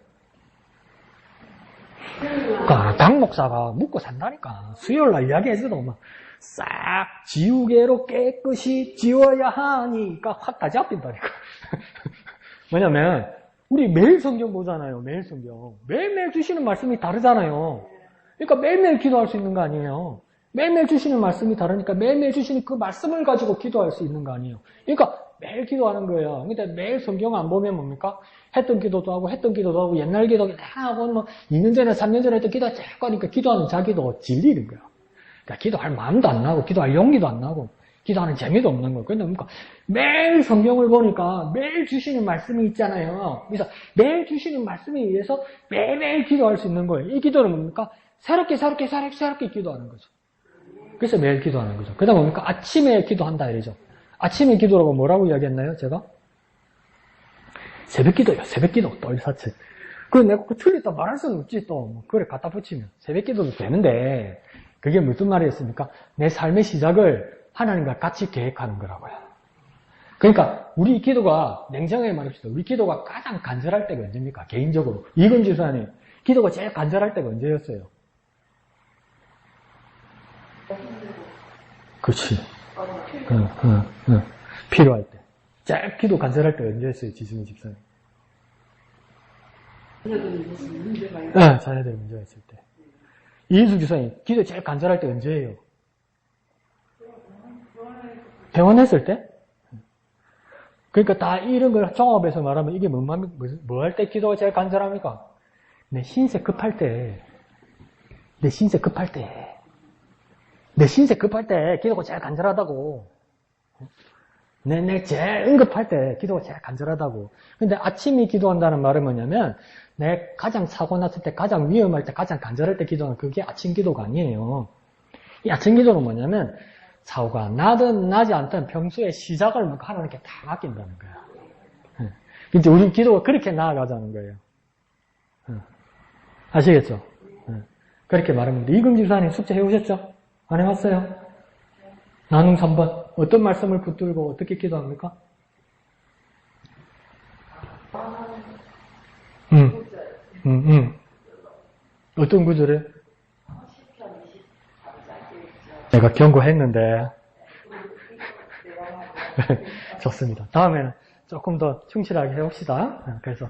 그러니까 당 목사가 묻고 산다니까. 수요일날 이야기해서도 막 싹 지우개로 깨끗이 지워야 하니까 확 다 잡힌다니까. 뭐냐면 우리 매일 성경 보잖아요. 매일 성경. 매일매일 주시는 말씀이 다르잖아요. 그러니까 매일매일 기도할 수 있는 거 아니에요. 매일매일 주시는 말씀이 다르니까 매일매일 주시는 그 말씀을 가지고 기도할 수 있는 거 아니에요. 그러니까 매일 기도하는 거예요. 근데 매일 성경 안 보면 뭡니까? 했던 기도도 하고 옛날 기도도 하고 뭐 2년 전에 3년 전에 했던 기도 자꾸 하니까 기도하는 자기도 질리는 거야. 그러니까 기도할 마음도 안 나고 기도할 용기도 안 나고 기도하는 재미도 없는 거예요. 근데 뭡니까? 매일 성경을 보니까 매일 주시는 말씀이 있잖아요. 그래서 매일 주시는 말씀에 의해서 매일매일 기도할 수 있는 거예요. 이 기도는 뭡니까? 새롭게 기도하는 거죠. 그래서 매일 기도하는 거죠. 그 다음 뭡니까? 아침에 기도한다 이러죠. 아침에 기도라고 뭐라고 이야기했나요? 제가? 새벽 기도요. 새벽 기도. 또 일사치. 그래 내가 그 틀렸다 말할 수는 없지 또. 뭐 그래 갖다 붙이면. 새벽 기도도 되는데 그게 무슨 말이었습니까? 내 삶의 시작을 하나님과 같이 계획하는 거라고요. 그러니까 우리 기도가 냉정하게 말합시다. 우리 기도가 가장 간절할 때가 언제입니까? 개인적으로. 이건주 수사님 기도가 제일 간절할 때가 언제였어요? 그렇지. 필요할 때. 제일 기도 간절할 때 언제였어요? 지승희 집사님. 자녀들 문제가 있을 때. 이인숙 집사님 기도 제일 간절할 때 언제예요? 병원했을 때? 그러니까 다 이런 걸 종합해서 말하면 이게 뭐 할 때 기도가 제일 간절합니까? 내 신세 급할 때. 내 신세 급할 때. 내 신세 급할 때 기도가 제일 간절하다고. 내 제일 응급할 때 기도가 제일 간절하다고. 근데 아침에 기도한다는 말은 뭐냐면 내 가장 사고 났을 때, 가장 위험할 때, 가장 간절할 때 기도하는 그게 아침 기도가 아니에요. 이 아침 기도는 뭐냐면 사고가 나든 나지 않든 평소에 시작을 하나님께 다 맡긴다는 거야. 이제 우리 기도가 그렇게 나아가자는 거예요. 아시겠죠? 그렇게 말합니다. 이금 집사님 숙제 해오셨죠? 안 해왔어요? 나눔 3번. 어떤 말씀을 붙들고 어떻게 기도합니까? 어떤 구절에? 내가 경고했는데. 좋습니다. 다음에는 조금 더 충실하게 해봅시다. 그래서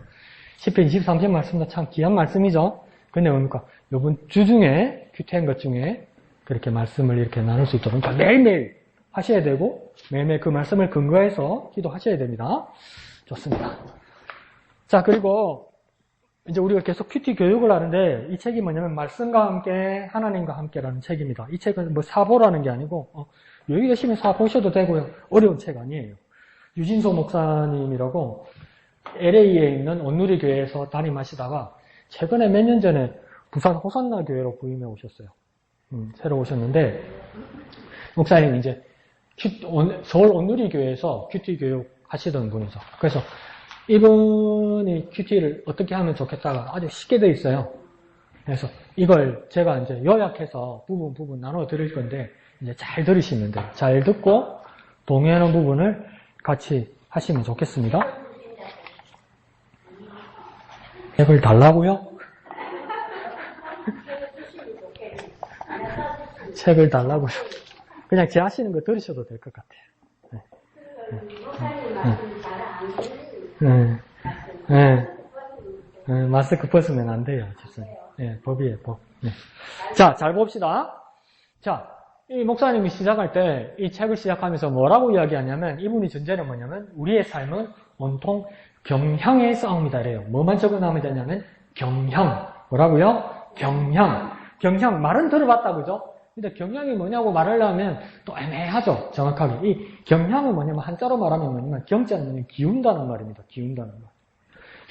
10편 23편 말씀도 참 귀한 말씀이죠. 근데 뭡니까? 요번 주 중에 큐티한 것 중에 그렇게 말씀을 이렇게 나눌 수 있도록 그러니까 매일매일 하셔야 되고 매일매일 그 말씀을 근거해서 기도하셔야 됩니다. 좋습니다. 자, 그리고 이제 우리가 계속 큐티 교육을 하는데 이 책이 뭐냐면 말씀과 함께 하나님과 함께라는 책입니다. 이 책은 뭐 사보라는 게 아니고 여기 계시면 사보셔도 되고요. 어려운 책 아니에요. 유진소 목사님이라고 LA에 있는 온누리 교회에서 담임하시다가 최근에 몇 년 전에 부산 호산나 교회로 부임해 오셨어요. 새로 오셨는데 목사님 이제 서울 온누리 교회에서 큐티 교육 하시던 분이죠. 그래서 이분이 큐티를 어떻게 하면 좋겠다가 아주 쉽게 되어 있어요. 그래서 이걸 제가 이제 요약해서 부분 나눠 드릴 건데 이제 잘 들으시면 돼요. 잘 듣고 동의하는 부분을 같이 하시면 좋겠습니다. 책을 달라고요? 책을 달라고요. 그냥 제 하시는 거 들으셔도 될 것 같아요. 마스크 벗으면 안 돼요. 법이에요, 법. 자, 잘 봅시다. 자, 이 목사님이 시작할 때 이 책을 시작하면서 뭐라고 이야기하냐면 이분이 전제는 뭐냐면 우리의 삶은 온통 경향의 싸움이다 이래요. 뭐만 적어놓으면 되냐면 경향. 뭐라고요? 경향. 경향 말은 들어봤다 그죠? 근데 경향이 뭐냐고 말을 하면 또 애매하죠. 정확하게. 이 경향은 뭐냐면 한자로 말하면 뭐냐면 경자는 기운다는 말입니다. 기운다는 말.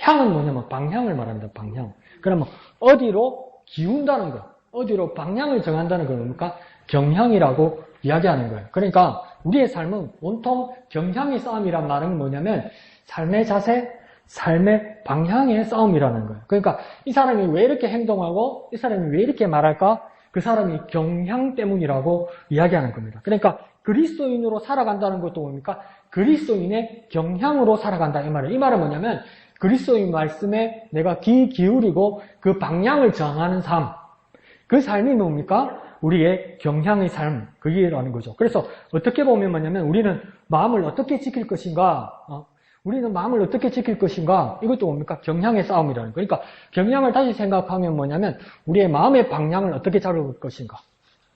향은 뭐냐면 방향을 말합니다. 방향. 그러면 어디로 기운다는 거. 어디로 방향을 정한다는 건 뭡니까? 경향이라고 이야기하는 거예요. 그러니까 우리의 삶은 온통 경향의 싸움이란 말은 뭐냐면 삶의 자세, 삶의 방향의 싸움이라는 거예요. 그러니까 이 사람이 왜 이렇게 행동하고 이 사람이 왜 이렇게 말할까? 그 사람이 경향 때문이라고 이야기하는 겁니다. 그러니까 그리스도인으로 살아간다는 것도 뭡니까? 그리스도인의 경향으로 살아간다 이 말이에요. 이 말은 뭐냐면 그리스도인 말씀에 내가 귀 기울이고 그 방향을 정하는 삶. 그 삶이 뭡니까? 우리의 경향의 삶. 그게라는 거죠. 그래서 어떻게 보면 뭐냐면 우리는 마음을 어떻게 지킬 것인가? 우리는 마음을 어떻게 지킬 것인가? 이것도 뭡니까? 경향의 싸움이라는 거예요. 그러니까 경향을 다시 생각하면 뭐냐면 우리의 마음의 방향을 어떻게 잡을 것인가?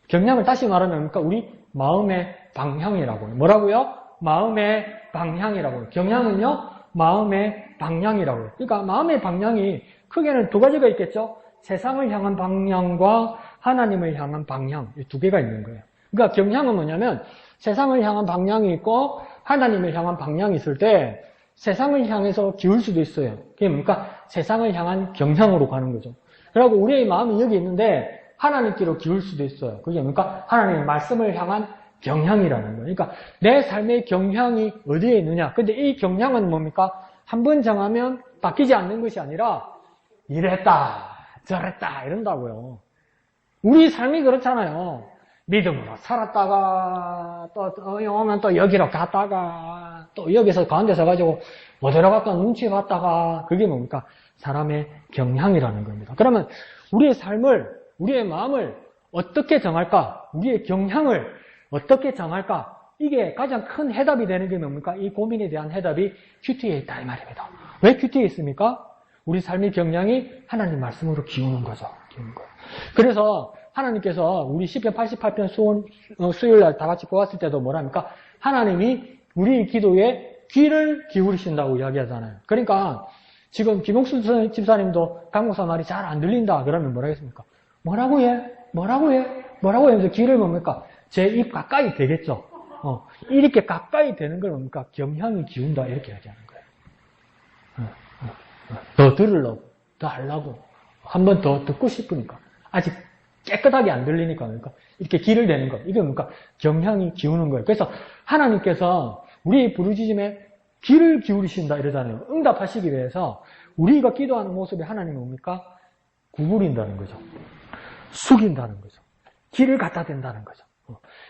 경향을 다시 말하면 뭡니까? 우리 마음의 방향이라고 해요. 뭐라고요? 마음의 방향이라고 해요. 경향은요? 마음의 방향이라고 해요. 그러니까 마음의 방향이 크게는 두 가지가 있겠죠? 세상을 향한 방향과 하나님을 향한 방향, 이 두 개가 있는 거예요. 그러니까 경향은 뭐냐면 세상을 향한 방향이 있고 하나님을 향한 방향이 있을 때 세상을 향해서 기울 수도 있어요. 그게 뭡니까? 세상을 향한 경향으로 가는 거죠. 그리고 우리의 마음이 여기 있는데 하나님께로 기울 수도 있어요. 그게 뭡니까? 하나님의 말씀을 향한 경향이라는 거예요. 그러니까 내 삶의 경향이 어디에 있느냐. 근데 이 경향은 뭡니까? 한 번 정하면 바뀌지 않는 것이 아니라 이랬다, 저랬다 이런다고요. 우리 삶이 그렇잖아요. 믿음으로 살았다가 또 오면 또 여기로 갔다가 또 여기서 가운데 서가지고 어디로 갔다 눈치 봤다가 그게 뭡니까? 사람의 경향이라는 겁니다. 그러면 우리의 삶을, 우리의 마음을 어떻게 정할까? 우리의 경향을 어떻게 정할까? 이게 가장 큰 해답이 되는 게 뭡니까? 이 고민에 대한 해답이 큐티에 있다 이 말입니다. 왜 큐티에 있습니까? 우리 삶의 경향이 하나님 말씀으로 기우는 거죠. 기우는 거. 그래서 하나님께서 우리 시편 88편 수요일 날 다 같이 보았을 때도 뭐랍니까? 하나님이 우리 기도에 귀를 기울이신다고 이야기하잖아요. 그러니까 지금 김옥수 집사님도 강목사 말이 잘 안 들린다 그러면 뭐라 했습니까? 뭐라고 해? 뭐라고 해? 뭐라고 해? 귀를 뭡니까? 제 입 가까이 되겠죠? 이렇게 가까이 되는 걸 뭡니까? 경향이 기운다. 이렇게 얘기하는 거예요. 더 들으려고, 더 하려고, 한 번 더 듣고 싶으니까. 아직 깨끗하게 안 들리니까, 그러니까 이렇게 귀를 대는 거. 이게 뭡니까? 경향이 기우는 거예요. 그래서 하나님께서 우리 부르짖음에 귀를 기울이신다 이러잖아요. 응답하시기 위해서 우리가 기도하는 모습에 하나님은 뭡니까? 구부린다는 거죠. 숙인다는 거죠. 귀를 갖다 댄다는 거죠.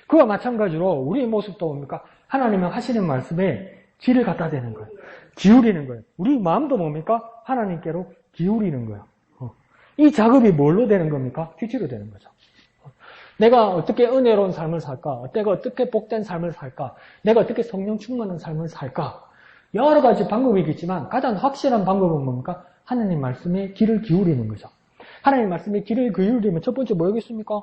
그와 마찬가지로 우리의 모습도 뭡니까? 하나님은 하시는 말씀에 귀를 갖다 대는 거예요. 기울이는 거예요. 우리 마음도 뭡니까? 하나님께로 기울이는 거예요. 이 작업이 뭘로 되는 겁니까? 큐티로 되는 거죠. 내가 어떻게 은혜로운 삶을 살까? 내가 어떻게 복된 삶을 살까? 내가 어떻게 성령 충만한 삶을 살까? 여러 가지 방법이겠지만 가장 확실한 방법은 뭡니까? 하나님 말씀에 귀를 기울이는 거죠. 하나님 말씀에 귀를 기울이면 첫 번째 뭐겠습니까?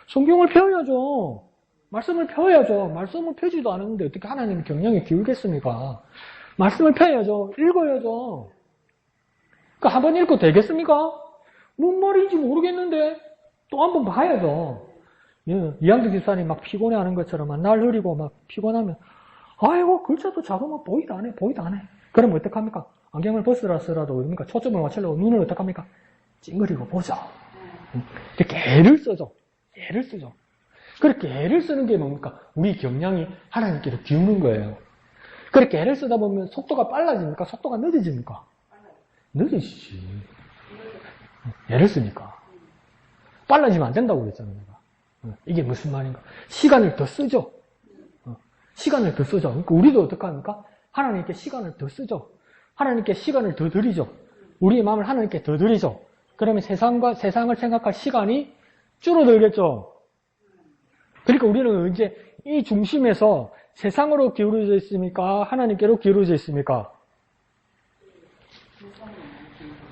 성경을 펴야죠. 말씀을 펴야죠. 말씀을 펴지도 않았는데 어떻게 하나님 경영에 기울겠습니까? 말씀을 펴야죠. 읽어야죠. 그러니까 한 번 읽고 되겠습니까? 뭔 말인지 모르겠는데 또 한 번 봐야죠. 이양득 집사님 막 피곤해하는 것처럼 날 흐리고 막 피곤하면 아이고 글자도 작으면 보이도 안 해. 그럼 어떡합니까? 안경을 벗으라서라도 그러니까 초점을 맞추려고 눈을 어떡합니까? 찡그리고 보죠. 이렇게 애를 쓰죠. 그렇게 애를 쓰는 게 뭡니까? 우리 경향이 하나님께로 기우는 거예요. 그렇게 애를 쓰다 보면 속도가 빨라집니까? 속도가 늦어집니까? 늦어지지. 애를 쓰니까. 빨라지면 안 된다고 그랬잖아요. 내가. 이게 무슨 말인가? 시간을 더 쓰죠. 시간을 더 쓰죠. 그러니까 우리도 어떡합니까? 하나님께 시간을 더 쓰죠. 하나님께 시간을 더 드리죠. 우리의 마음을 하나님께 더 드리죠. 그러면 세상을 생각할 시간이 줄어들겠죠. 그러니까 우리는 이제 이 중심에서 세상으로 기울어져 있습니까? 하나님께로 기울어져 있습니까?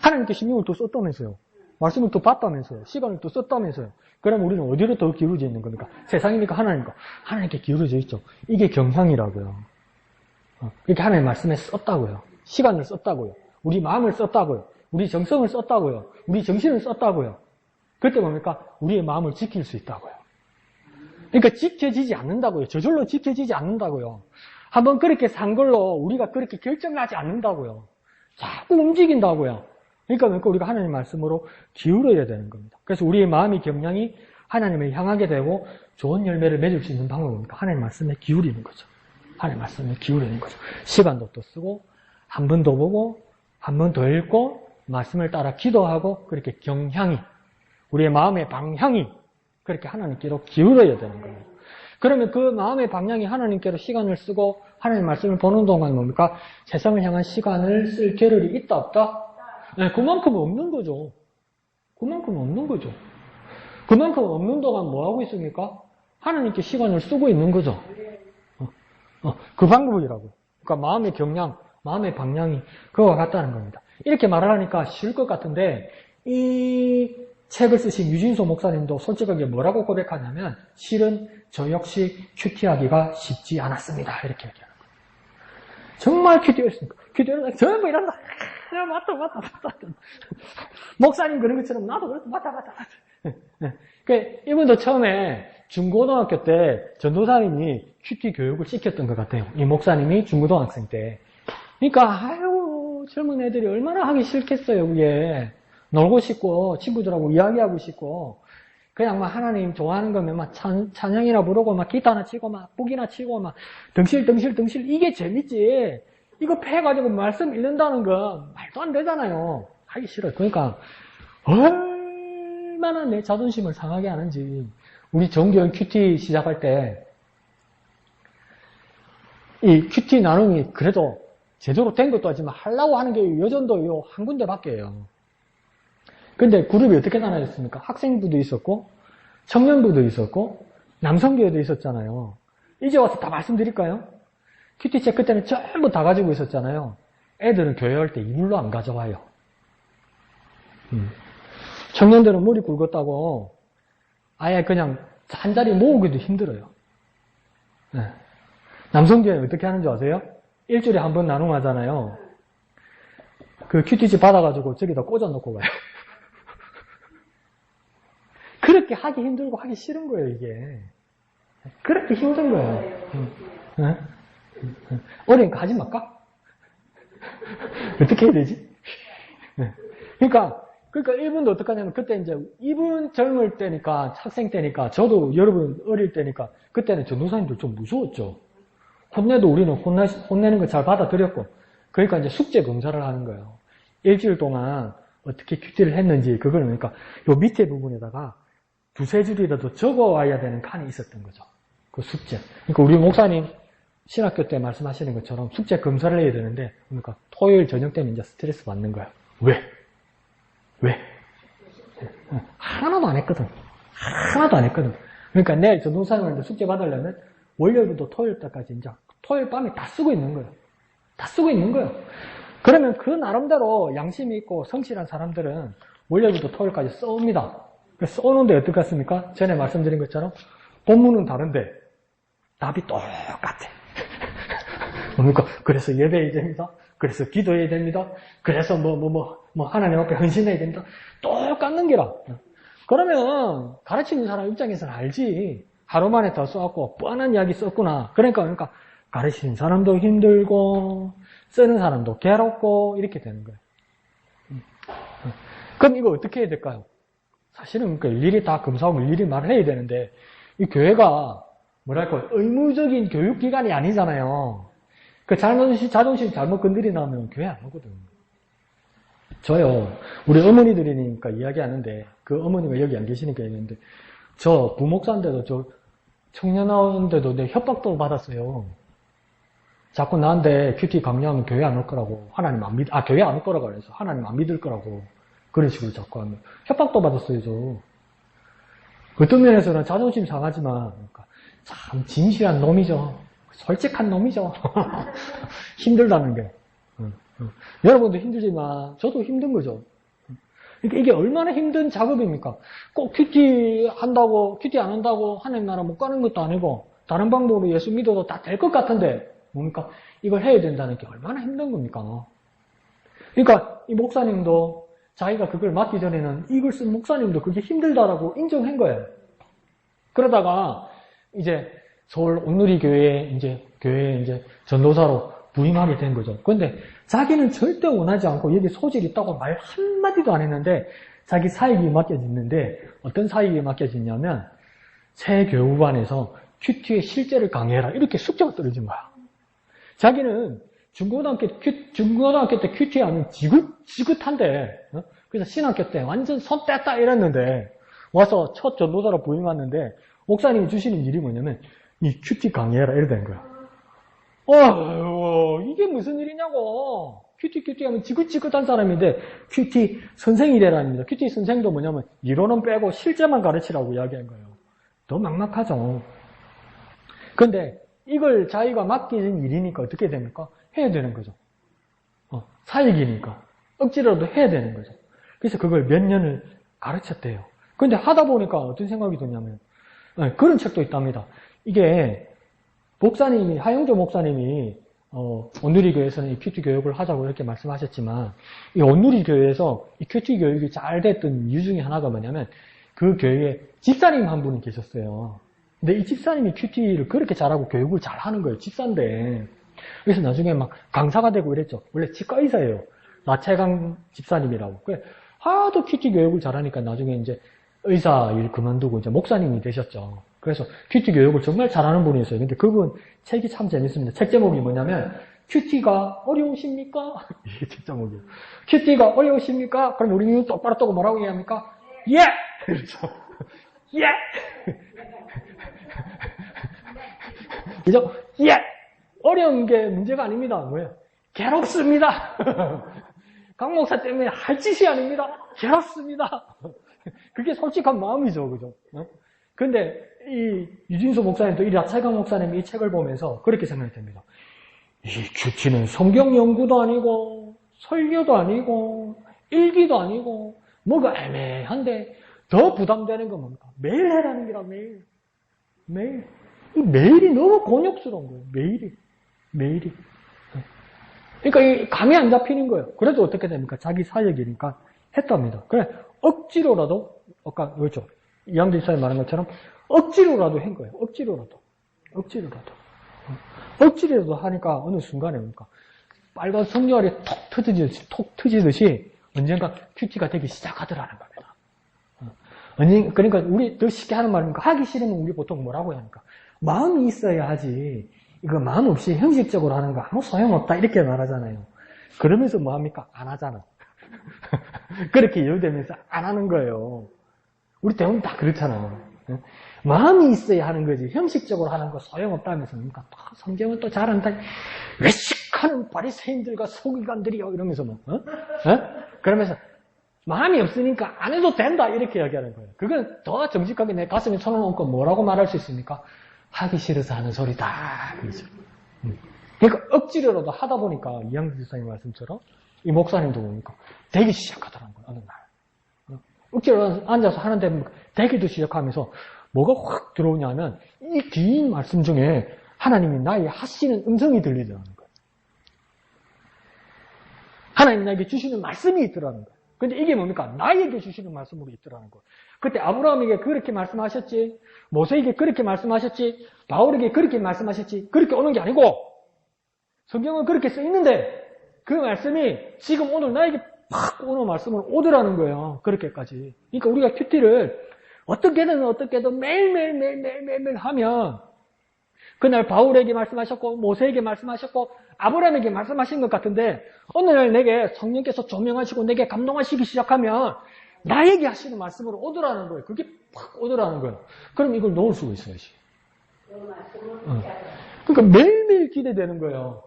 하나님께 신경을 또 썼다면서요. 말씀을 또 봤다면서요. 시간을 또 썼다면서요. 그럼 우리는 어디로 더 기울어져 있는 겁니까? 세상입니까? 하나님과? 하나님께 기울어져 있죠. 이게 경향이라고요. 이렇게 하나님의 말씀에 썼다고요. 시간을 썼다고요. 우리 마음을 썼다고요. 우리 정성을 썼다고요. 우리 정신을 썼다고요. 그때 뭡니까? 우리의 마음을 지킬 수 있다고요. 그러니까 지켜지지 않는다고요. 저절로 지켜지지 않는다고요. 한번 그렇게 산 걸로 우리가 그렇게 결정나지 않는다고요. 자꾸 움직인다고요. 그러니까 우리가 하나님 말씀으로 기울어야 되는 겁니다. 그래서 우리의 마음의 경향이 하나님을 향하게 되고 좋은 열매를 맺을 수 있는 방법은 뭡니까? 하나님 말씀에 기울이는 거죠. 하나님 말씀에 기울이는 거죠. 시간도 또 쓰고 한 번 더 보고 한 번 더 읽고 말씀을 따라 기도하고 그렇게 경향이 우리의 마음의 방향이 그렇게 하나님께로 기울어야 되는 거예요. 그러면 그 마음의 방향이 하나님께로 시간을 쓰고 하나님 말씀을 보는 동안 뭡니까? 세상을 향한 시간을 쓸 겨를이 있다 없다? 네, 그만큼 없는 거죠. 그만큼 없는 동안 뭐 하고 있습니까? 하나님께 시간을 쓰고 있는 거죠. 그 방법이라고요. 그러니까 마음의 경향, 마음의 방향이 그거와 같다는 겁니다. 이렇게 말을 하니까 쉬울 것 같은데 이 책을 쓰신 유진소 목사님도 솔직하게 뭐라고 고백하냐면 실은 저 역시 큐티하기가 쉽지 않았습니다. 이렇게 얘기하는 거예요. 정말 큐티였습니까? 큐티는 전부 이런다. 맞다. 목사님 그런 것처럼 나도 그렇다. 맞다. 그러니까 이분도 처음에 중고등학교 때 전도사님이 큐티 교육을 시켰던 것 같아요. 이 목사님이 중고등학생 때. 그러니까 아유 젊은 애들이 얼마나 하기 싫겠어요. 그게 놀고 싶고 친구들하고 이야기하고 싶고 그냥 막 하나님 좋아하는 거면 막 찬양이나 부르고 막 기타나 치고 막 북이나 치고 막 덩실 이게 재밌지. 이거 패가지고 말씀 읽는다는 거 말도 안 되잖아요. 하기 싫어요. 그러니까 얼마나 내 자존심을 상하게 하는지. 우리 정교육 큐티 시작할 때 이 큐티 나눔이 그래도 제대로 된 것도 하지만 하려고 하는 게 여전도 한 군데밖에요. 근데 그룹이 어떻게 나눠졌습니까? 학생부도 있었고 청년부도 있었고 남성교회도 있었잖아요. 이제 와서 다 말씀드릴까요? 큐티책 그때는 전부 다 가지고 있었잖아요. 애들은 교회 할 때 이불로 안 가져와요. 청년들은 머리 굵었다고 아예 그냥 한 자리 모으기도 힘들어요. 네. 남성교회는 어떻게 하는지 아세요? 일주일에 한 번 나눔하잖아요. 그 큐티집 받아가지고 저기다 꽂아놓고 가요. 그렇게 하기 힘들고 하기 싫은 거예요, 이게. 그렇게 힘든 거예요. 응? 어려니까 하지 말까? 어떻게 해야 되지? 그러니까 이분도 어떻게 하냐면, 그때 이제, 이분 젊을 때니까, 학생 때니까, 저도 여러분 어릴 때니까, 그때는 전도사님들 좀 무서웠죠. 혼내도 우리는 혼내는 거 잘 받아들였고, 그러니까 이제 숙제 검사를 하는 거예요. 일주일 동안 어떻게 큐티를 했는지, 그거는 그러니까, 요 밑에 부분에다가 두세 줄이라도 적어 와야 되는 칸이 있었던 거죠. 그 숙제. 그러니까 우리 목사님, 신학교 때 말씀하시는 것처럼 숙제 검사를 해야 되는데, 그러니까 토요일 저녁 때는 이제 스트레스 받는 거예요. 왜? 하나도 안 했거든. 하나도 안 했거든. 그러니까 내일 전도사님한테 숙제 받으려면 월요일부터 토요일 때까지 이제 토요일 밤에 다 쓰고 있는 거예요. 다 쓰고 있는 거예요. 그러면 그 나름대로 양심이 있고 성실한 사람들은 월요일부터 토요일까지 써옵니다. 써오는데 어떻겠습니까? 전에 말씀드린 것처럼 본문은 다른데 답이 똑같아. 그러니까 그래서 예배해야 됩니다. 그래서 기도해야 됩니다. 그래서 하나님 앞에 헌신해야 됩니다. 똑같는 게라. 그러면 가르치는 사람 입장에서는 알지. 하루 만에 더 써갖고 뻔한 이야기 썼구나. 그러니까 가르치는 사람도 힘들고 쓰는 사람도 괴롭고 이렇게 되는 거예요. 그럼 이거 어떻게 해야 될까요? 사실은 일일이 다 검사하고 일일이 말을 해야 되는데 이 교회가 뭐랄까 의무적인 교육기관이 아니잖아요. 그 자존심 잘못 건드리나면 교회 안 오거든. 저요, 우리 어머니들이니까 이야기하는데, 그 어머니가 여기 안 계시니까 얘기했는데, 저 부목사인데도, 저 청년하는데도 내 협박도 받았어요. 자꾸 나한테 큐티 강요하면 교회 안 올 거라고, 교회 안 올 거라고 그래서 하나님 안 믿을 거라고, 그런 식으로 자꾸 하면. 협박도 받았어요, 저. 어떤 면에서는 자존심 상하지만, 그러니까 참 진실한 놈이죠. 솔직한 놈이죠. 힘들다는 게. 여러분도 힘들지만 저도 힘든 거죠. 그러니까 이게 얼마나 힘든 작업입니까? 꼭 큐티 안 한다고 하나님 나라 못 가는 것도 아니고 다른 방법으로 예수 믿어도 다 될 것 같은데 뭡니까? 이걸 해야 된다는 게 얼마나 힘든 겁니까? 그러니까 이 목사님도 자기가 그걸 맡기 전에는 이걸 쓴 목사님도 그게 힘들다라고 인정한 거예요. 그러다가 이제 서울 온누리 교회에 이제 전도사로 부임하게 된 거죠. 그런데 자기는 절대 원하지 않고 여기 소질이 있다고 말 한마디도 안 했는데 자기 사익이 맡겨졌는데 어떤 사익이 맡겨졌냐면 새 교우반에서 큐티의 실제를 강의해라 이렇게 숙제가 떨어진 거야. 자기는 중고등학교 때 큐티 하면 지긋한데 그래서 신학교 때 완전 손 뗐다 이랬는데 와서 첫 전도사로 부임했는데 목사님이 주시는 일이 뭐냐면 이 큐티 강의해라 이래 된 거야. 이게 무슨 일이냐고. 큐티 하면 지긋지긋한 사람인데 큐티 선생이래랍니다. 큐티 선생도 뭐냐면 이론은 빼고 실제만 가르치라고 이야기한 거예요. 더 막막하죠. 근데 이걸 자기가 맡긴 일이니까 어떻게 됩니까? 해야 되는 거죠. 사익이니까 억지로라도 해야 되는 거죠. 그래서 그걸 몇 년을 가르쳤대요. 근데 하다 보니까 어떤 생각이 드냐면 그런 책도 있답니다. 이게 하영조 목사님이 온누리 교회에서는 이 큐티 교육을 하자고 이렇게 말씀하셨지만 이 온누리 교회에서 이 큐티 교육이 잘 됐던 이유 중에 하나가 뭐냐면 그 교회에 집사님 한 분이 계셨어요. 근데 이 집사님이 큐티를 그렇게 잘하고 교육을 잘하는 거예요. 집사인데. 그래서 나중에 막 강사가 되고 이랬죠. 원래 치과 의사예요. 나채강 집사님이라고. 그래 하도 큐티 교육을 잘하니까 나중에 이제 의사 일 그만두고 이제 목사님이 되셨죠. 그래서 큐티 교육을 정말 잘하는 분이었어요. 근데 그분 책이 참 재밌습니다. 책 제목이 뭐냐면 큐티가 어려우십니까? 이게 책 제목이에요. 큐티가 어려우십니까? 그럼 우리 눈 똑바로 뜨고 뭐라고 얘기합니까? 예! 그렇죠. 예! 그죠? 예! 어려운 게 문제가 아닙니다. 뭐예요? 괴롭습니다. 강 목사 때문에 할 짓이 아닙니다. 괴롭습니다. 그게 솔직한 마음이죠. 그죠? 근데 이 유진수 목사님도 이 라차강 목사님이 이 책을 보면서 그렇게 생각이 됩니다. 이 큐티는 성경 연구도 아니고 설교도 아니고 일기도 아니고 뭐가 애매한데 더 부담되는 건 뭡니까? 매일 해라는 게라 매일. 이 매일이 너무 곤욕스러운 거예요. 매일이. 그러니까 이 감이 안 잡히는 거예요. 그래도 어떻게 됩니까? 자기 사역이니까 했답니다. 그래 억지로라도 아까 그렇죠. 이양도 이사에 말한 것처럼 억지로라도 한 거예요. 억지로라도. 억지로라도 하니까 어느 순간에 뭡니까? 빨간 성렬이 톡 터지듯이 언젠가 큐티가 되기 시작하더라는 겁니다. 그러니까 우리 더 쉽게 하는 말입니까? 하기 싫으면 우리 보통 뭐라고 해야 합니까? 마음이 있어야 하지. 이거 마음 없이 형식적으로 하는 거 아무 소용없다 이렇게 말하잖아요. 그러면서 뭐 합니까? 안 하잖아. 그렇게 이유되면서 안 하는 거예요. 우리 대부분 다 그렇잖아요. 마음이 있어야 하는 거지. 형식적으로 하는 거 소용없다면서 그러니까 성경은 또 잘한다. 외식하는 바리새인들과 서기관들이요 이러면서 뭐 그러면서 마음이 없으니까 안 해도 된다 이렇게 이야기하는 거예요. 그건 더 정직하게 내 가슴에 손을 얹고 뭐라고 말할 수 있습니까? 하기 싫어서 하는 소리다. 그렇죠. 그러니까 억지로라도 하다 보니까 이양주 지사님 말씀처럼 이 목사님도 보니까 되기 시작하더라는 거예요. 어느 날. 억지로 앉아서 하는데 되기도 시작하면서 뭐가 확 들어오냐면 이 긴 말씀 중에 하나님이 나에게 하시는 음성이 들리더라는 거예요. 하나님이 나에게 주시는 말씀이 있더라는 거예요. 근데 이게 뭡니까? 나에게 주시는 말씀으로 있더라는 거예요. 그때 아브라함에게 그렇게 말씀하셨지, 모세에게 그렇게 말씀하셨지, 바울에게 그렇게 말씀하셨지, 그렇게 오는 게 아니고 성경은 그렇게 써 있는데 그 말씀이 지금 오늘 나에게 팍 오는 말씀으로 오더라는 거예요. 그렇게까지. 그러니까 우리가 큐티를 어떻게든 매일매일 하면 그날 바울에게 말씀하셨고 모세에게 말씀하셨고 아브라함에게 말씀하신 것 같은데 어느 날 내게 성령께서 조명하시고 내게 감동하시기 시작하면 나에게 하시는 말씀으로 오더라는 거예요. 그게 팍 오더라는 거예요. 그럼 이걸 놓을 수가 있어야지. 그러니까 매일매일 기대되는 거예요.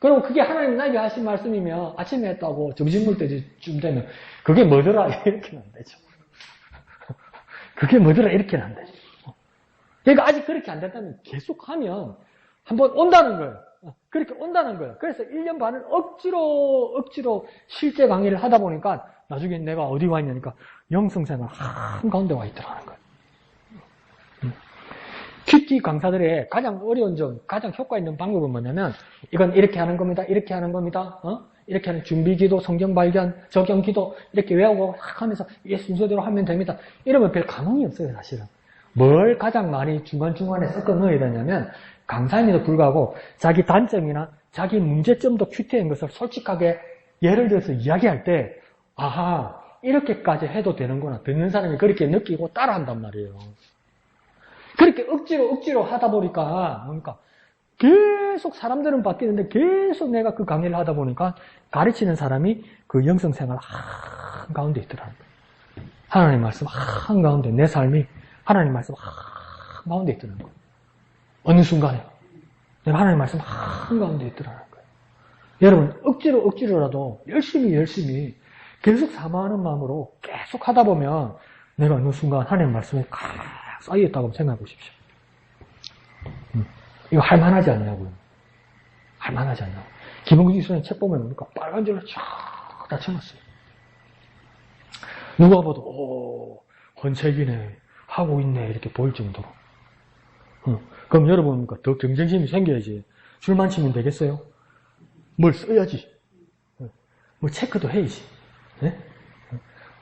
그럼 그게 하나님 나에게 하신 말씀이면 아침에 했다고 점심 먹을 때쯤 되면 그게 뭐더라 이렇게는 안 되죠. 그게 뭐더라 이렇게는 안 되죠. 그러니까 아직 그렇게 안 된다면 계속하면 한번 온다는 거예요. 그렇게 온다는 거예요. 그래서 1년 반을 억지로 실제 강의를 하다 보니까 나중에 내가 어디 와 있냐니까 영성생활 한가운데 와 있더라는 거예요. 큐티 강사들의 가장 어려운 점, 가장 효과 있는 방법은 뭐냐면 이건 이렇게 하는 겁니다. 이렇게 하는 겁니다. 이렇게 하는 준비기도, 성경 발견, 적용기도 이렇게 외우고 하면서 이게 순서대로 하면 됩니다. 이러면 별 감흥이 없어요, 사실은. 뭘 가장 많이 중간중간에 섞어 넣어야 되냐면 강사임에도 불구하고 자기 단점이나 자기 문제점도 큐티한 것을 솔직하게 예를 들어서 이야기할 때 아하, 이렇게까지 해도 되는구나. 듣는 사람이 그렇게 느끼고 따라한단 말이에요. 그렇게 억지로 하다 보니까 뭡니까? 계속 사람들은 바뀌는데 계속 내가 그 강의를 하다 보니까 가르치는 사람이 그 영성생활 한가운데 있더라는 거예요. 하나님 말씀 한가운데 내 삶이 하나님 말씀 한가운데 있더라는 거예요. 어느 순간에 내가 하나님 말씀 한가운데 있더라는 거예요. 여러분 억지로라도 열심히 계속 사모하는 마음으로 계속 하다 보면 내가 어느 순간 하나님 말씀에 쌓여있다고 생각해 보십시오. 이거 할만하지 않냐고요. 할만하지 않냐고. 김홍기 선생님 책 보면 뭡니까? 빨간 줄로 쫙 다 쳐놨어요. 누가 봐도 헌책이네, 하고 있네 이렇게 보일 정도로. 그럼 여러분 더 경쟁심이 생겨야지. 줄만 치면 되겠어요? 뭘 써야지. 뭐 체크도 해야지. 네?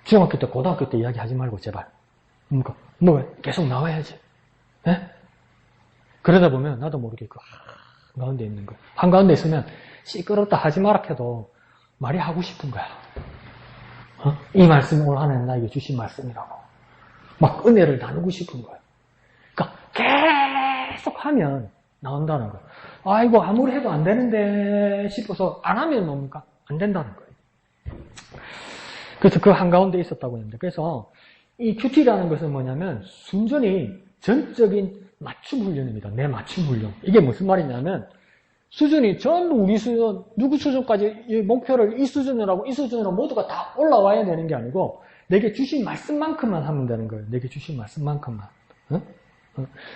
중학교 때 고등학교 때 이야기하지 말고 제발. 뭐 계속 나와야지. 네? 그러다 보면 나도 모르게 그 한가운데 있는 거야. 한가운데 있으면 시끄럽다 하지 마라 해도 말이 하고 싶은 거야. 이 말씀이 오늘 하나님 나에게 주신 말씀이라고. 막 은혜를 나누고 싶은 거야. 그러니까 계속 하면 나온다는 거야. 아이고 아무리 해도 안 되는데 싶어서 안 하면 뭡니까? 안 된다는 거예요. 그래서 그 한가운데 있었다고 했는데 그래서 이 큐티라는 것은 뭐냐면 순전히 전적인 맞춤 훈련입니다. 내 맞춤 훈련. 이게 무슨 말이냐면 수준이 전부 우리 수준, 누구 수준까지 이 목표를 이 수준으로 하고 이 수준으로 모두가 다 올라와야 되는 게 아니고 내게 주신 말씀만큼만 하면 되는 거예요. 내게 주신 말씀만큼만.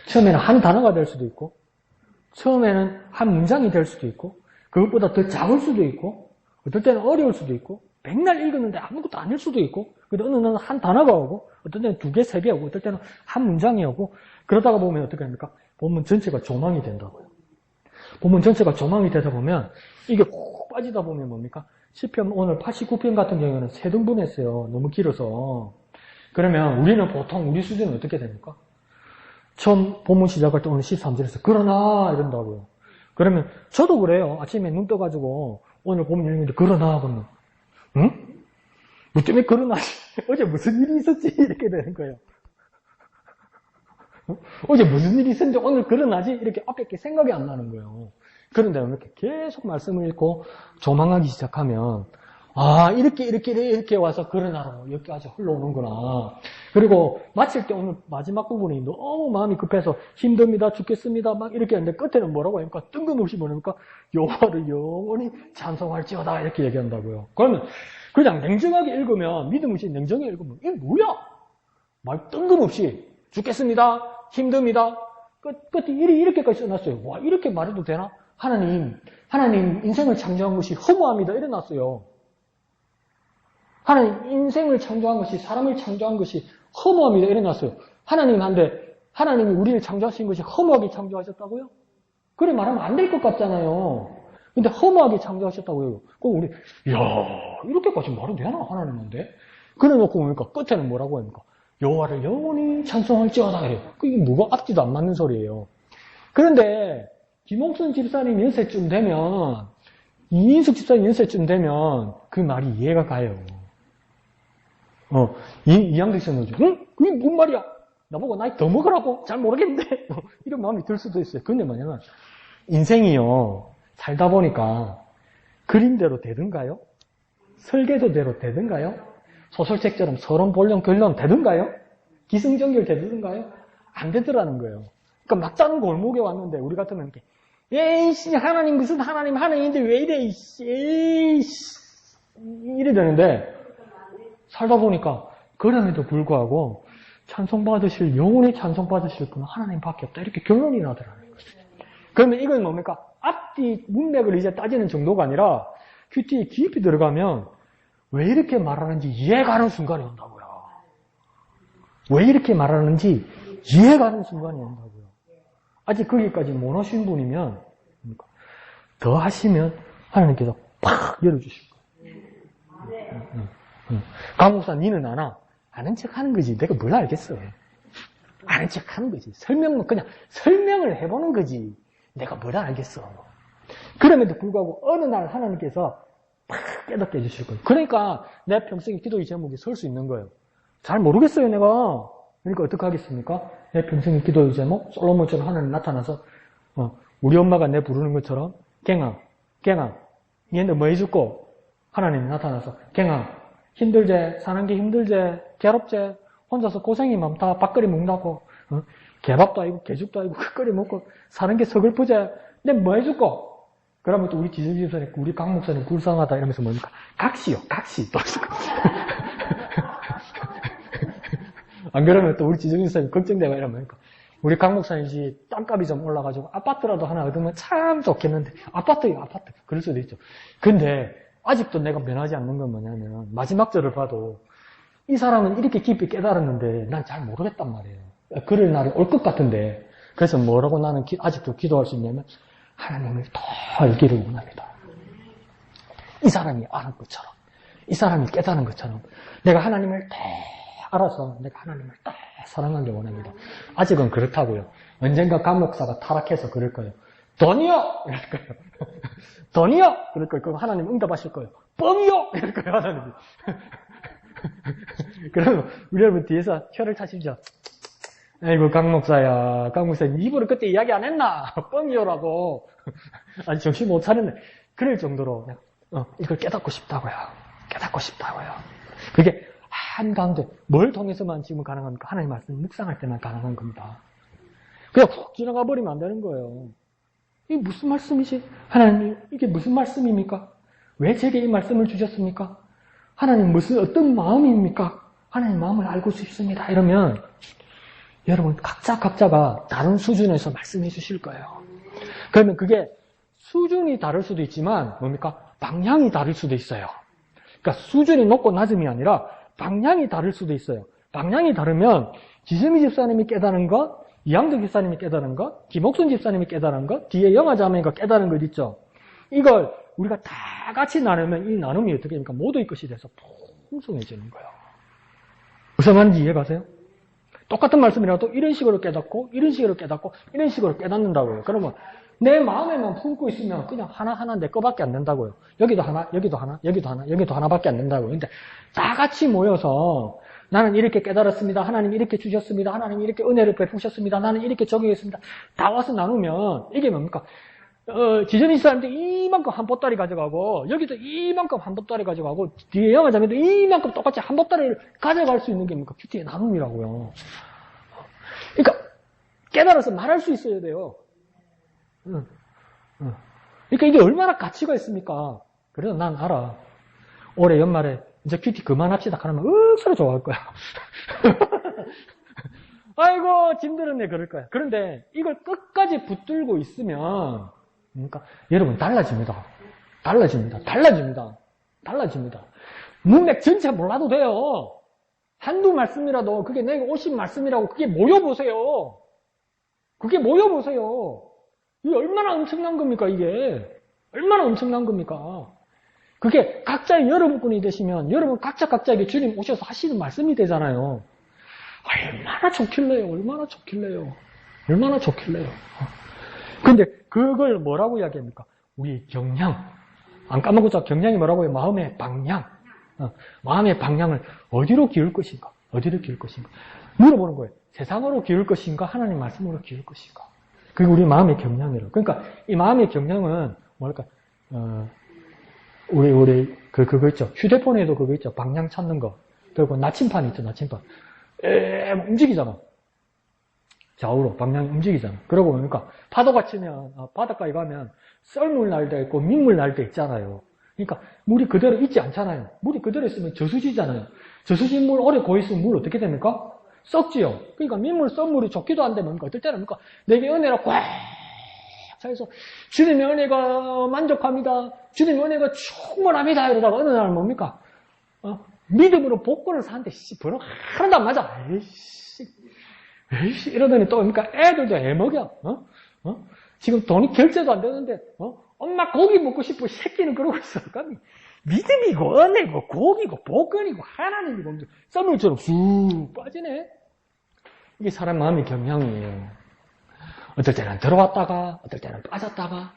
처음에는 한 단어가 될 수도 있고 처음에는 한 문장이 될 수도 있고 그것보다 더 작을 수도 있고 어떨 때는 어려울 수도 있고 백날 읽었는데 아무것도 아닐 수도 있고 근데 어느 날은 한 단어가 오고 어떨 때는 2개, 3개 오고 어떨 때는 한 문장이 오고 그러다가 보면 어떻게 합니까? 본문 전체가 조망이 된다고요. 본문 전체가 조망이 되다 보면 이게 콕 빠지다 보면 뭡니까? 시편 오늘 89편 같은 경우에는 3등분 했어요. 너무 길어서 그러면 우리는 보통 우리 수준은 어떻게 됩니까? 처음 본문 시작할 때 오늘 13절에서 그러나 이런다고요. 그러면 저도 그래요. 아침에 눈 떠가지고 오늘 본문 읽는데 그러나 하면 응? 뭐 때문에 그러나 어제 무슨 일이 있었지? 이렇게 되는 거예요. 어제 무슨 일이 있었는지 오늘 그러나지? 이렇게 앞에 게 생각이 안 나는 거예요. 그런데 이렇게 계속 말씀을 읽고 조망하기 시작하면 아, 이렇게 와서 그러나로 여기까지 흘러오는구나. 그리고 마칠 때 오늘 마지막 부분이 너무 마음이 급해서 힘듭니다, 죽겠습니다, 막 이렇게 하는데 끝에는 뭐라고 합니까? 뜬금없이 뭐랍니까? 여호와를 영원히 찬송할지어다 이렇게 얘기한다고요. 그러면 그냥 냉정하게 읽으면, 믿음 없이 냉정하게 읽으면 이게 뭐야? 말 뜬금없이 죽겠습니다, 힘듭니다. 끝에 이렇게까지 써놨어요. 와, 이렇게 말해도 되나? 하나님 인생을 창조한 것이 허무합니다. 이래놨어요. 하나님 인생을 창조한 것이, 사람을 창조한 것이 허무합니다. 이래놨어요. 하나님이 우리를 창조하신 것이 허무하게 창조하셨다고요? 그래 말하면 안 될 것 같잖아요. 근데 허무하게 창조하셨다고요. 그럼 우리, 이렇게까지 말해도 되나? 하나님한테? 그래 놓고 보니까 끝에는 뭐라고 합니까? 여호와를 영원히 찬송할지어다. 그래요. 그게 뭐가 앞뒤도 안 맞는 소리예요. 그런데, 김옥순 집사님 연세쯤 되면, 이인숙 집사님 연세쯤 되면, 그 말이 이해가 가요. 이양득 씨는, 응? 그게 뭔 말이야? 나보고 나이 더 먹으라고? 잘 모르겠는데? 이런 마음이 들 수도 있어요. 근데 뭐냐면, 인생이요, 살다 보니까, 그림대로 되든가요? 설계도대로 되든가요? 소설책처럼 서론, 본론, 결론 되든가요? 기승전결 되든가요? 안 되더라는 거예요. 그러니까 막다른 골목에 왔는데, 우리 같으면 이렇게, 에이씨, 하나님, 무슨 하나님인데 왜 이래, 에이씨, 이래 되는데, 살다 보니까, 그럼에도 불구하고, 영원히 찬송받으실 분은 하나님밖에 없다. 이렇게 결론이 나더라는 거죠. 그러면 이건 뭡니까? 앞뒤 문맥을 이제 따지는 정도가 아니라, 큐티에 깊이 들어가면, 왜 이렇게 말하는지 이해가 가는 순간이 온다고요. 왜 이렇게 말하는지 이해가 가는 순간이 온다고요. 아직 거기까지 못 오신 분이면 더 하시면 하나님께서 팍 열어주실 거예요. 강 목사 니는 아나? 아는 척 하는 거지. 내가 뭘 알겠어. 아는 척 하는 거지. 그냥 설명을 해보는 거지. 내가 뭘 알겠어. 그럼에도 불구하고 어느 날 하나님께서 팍 깨닫게 해주실 거예요. 그러니까 내 평생의 기도의 제목이 설 수 있는 거예요. 잘 모르겠어요, 내가. 그러니까 어떻게 하겠습니까? 내 평생의 기도의 제목, 솔로몬처럼 하나님 나타나서 우리 엄마가 내 부르는 것처럼 갱아, 얘는 뭐 해줄고? 하나님이 나타나서 갱아, 힘들제, 사는 게 힘들제, 괴롭제, 혼자서 고생이 많다, 밥거리 먹는다고, 개밥도 아니고 개죽도 아니고 끓여 먹고 사는 게 서글프제, 내 뭐 해줄고? 그러면 또 우리 지성집사님, 우리 강 목사님 불쌍하다 이러면서 뭡니까? 각시요, 각시. 안 그러면 또 우리 지성집사님 걱정되고 이러면 우리 강 목사님 집 땅값이 좀 올라가지고 아파트라도 하나 얻으면 참 좋겠는데 아파트요, 아파트. 그럴 수도 있죠. 근데 아직도 내가 변하지 않는 건 뭐냐면 마지막 절을 봐도 이 사람은 이렇게 깊이 깨달았는데 난 잘 모르겠단 말이에요. 그럴 날이 올 것 같은데 그래서 뭐라고 나는 아직도 기도할 수 있냐면 하나님을 더 알기를 원합니다. 이 사람이 아는 것처럼, 이 사람이 깨닫는 것처럼 내가 하나님을 더 알아서 내가 하나님을 더 사랑하기 원합니다. 아직은 그렇다고요. 언젠가 강 목사가 타락해서 그럴 거예요. 돈이요! 이럴 거예요. 돈이요! 그럴 거예요. 그럼 하나님 응답하실 거예요. 뻥이요! 이럴 거예요, 하나님이. 그러면 우리 여러분 뒤에서 혀를 차시죠. 아이고, 강 목사야. 강 목사님, 입으로 그때 이야기 안 했나? 뻥이요라고. 아니, 정신 못 차렸네. 그럴 정도로, 이걸 깨닫고 싶다고요. 그게 한가운데, 뭘 통해서만 지금 가능합니까? 하나님 말씀 묵상할 때만 가능한 겁니다. 그냥 푹 지나가 버리면 안 되는 거예요. 이게 무슨 말씀이지? 하나님, 이게 무슨 말씀입니까? 왜 제게 이 말씀을 주셨습니까? 하나님, 어떤 마음입니까? 하나님 마음을 알고 싶습니다. 이러면, 여러분 각자가 다른 수준에서 말씀해 주실 거예요. 그러면 그게 수준이 다를 수도 있지만 뭡니까? 방향이 다를 수도 있어요. 그러니까 수준이 높고 낮음이 아니라 방향이 다를 수도 있어요. 방향이 다르면 지승미 집사님이 깨달은 것, 이양득 집사님이 깨달은 것, 김옥순 집사님이 깨달은 것, 뒤에 영아자매가 깨달은 것 있죠. 이걸 우리가 다 같이 나누면 이 나눔이 어떻게 됩니까? 모두의 것이 돼서 풍성해지는 거예요. 무슨 말인지 이해가세요? 똑같은 말씀이라도 이런 식으로 깨닫고, 이런 식으로 깨닫고, 이런 식으로 깨닫는다고요. 그러면 내 마음에만 품고 있으면 그냥 하나하나 내 거밖에 안 된다고요. 여기도 하나, 여기도 하나, 여기도 하나, 여기도 하나밖에 안 된다고요. 근데 다 같이 모여서 나는 이렇게 깨달았습니다. 하나님 이렇게 주셨습니다. 하나님 이렇게 은혜를 베푸셨습니다. 나는 이렇게 적용했습니다. 다 와서 나누면 이게 뭡니까? 지전이 사람들이 이만큼 한 보따리 가져가고, 여기도 이만큼 한 보따리 가져가고, 뒤에 영화자매도 이만큼 똑같이 한 보따리를 가져갈 수 있는 게 뭡니까? 큐티의 나눔이라고요. 그러니까 깨달아서 말할 수 있어야 돼요. 그러니까 이게 얼마나 가치가 있습니까? 그래서 난 알아. 올해 연말에 이제 큐티 그만합시다 하면 억수로 좋아할 거야. 아이고 짐들었네 그럴 거야. 그런데 이걸 끝까지 붙들고 있으면 그러니까 여러분 달라집니다. 달라집니다. 문맥 전체 몰라도 돼요. 한두 말씀이라도 그게 내가 오신 말씀이라고 그게 모여보세요. 이게 얼마나 엄청난 겁니까 이게. 얼마나 엄청난 겁니까. 그게 각자의 여러분꾼이 되시면 여러분 각자에게 주님 오셔서 하시는 말씀이 되잖아요. 얼마나 좋길래요. 근데 그걸 뭐라고 이야기합니까? 우리의 경향. 안 까먹었죠? 경향이 뭐라고 해요? 마음의 방향. 마음의 방향을 어디로 기울 것인가? 물어보는 거예요. 세상으로 기울 것인가? 하나님 말씀으로 기울 것인가? 그게 우리 마음의 경향이라고. 그러니까 이 마음의 경향은 뭐랄까? 우리 그거 있죠. 휴대폰에도 그거 있죠. 방향 찾는 거. 그리고 나침판 있죠. 움직이잖아. 좌우로 방향이 움직이잖아. 그러고 보니까 파도가 치면 바닷가에 가면 썰물 날 때 있고 민물 날 때 있잖아요. 그러니까 물이 그대로 있지 않잖아요. 물이 그대로 있으면 저수지잖아요. 저수지 물 오래 고있으면 물 어떻게 됩니까? 썩지요. 그러니까 민물 썰물이 좋기도 한데 뭡니까? 어떨 때는 뭡니까? 내게 은혜가 꽉 차서 주님의 은혜가 만족합니다. 주님의 은혜가 충분합니다. 이러다가 어느 날 뭡니까? 믿음으로 복권을 사는데 번호 하나도 안 맞아. 에이씨 이러더니 또 뭡니까? 애들도 애먹여. 지금 돈이 결제도 안 되는데 엄마 고기 먹고 싶어. 새끼는 그러고 있어. 그러니까 믿음이고 은혜고 고기고 복권이고 하나님이고 썰물처럼 쑥 빠지네. 이게 사람 마음의 경향이에요. 어떨 때는 들어왔다가 어떨 때는 빠졌다가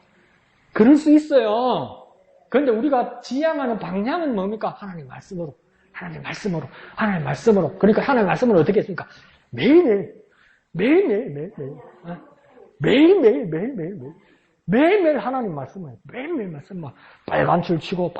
그럴 수 있어요. 그런데 우리가 지향하는 방향은 뭡니까? 하나님 말씀으로. 그러니까 하나님 말씀으로 어떻게 했습니까? 매일매일 하나님 말씀을 매일매일 말씀만 빨간 줄 치고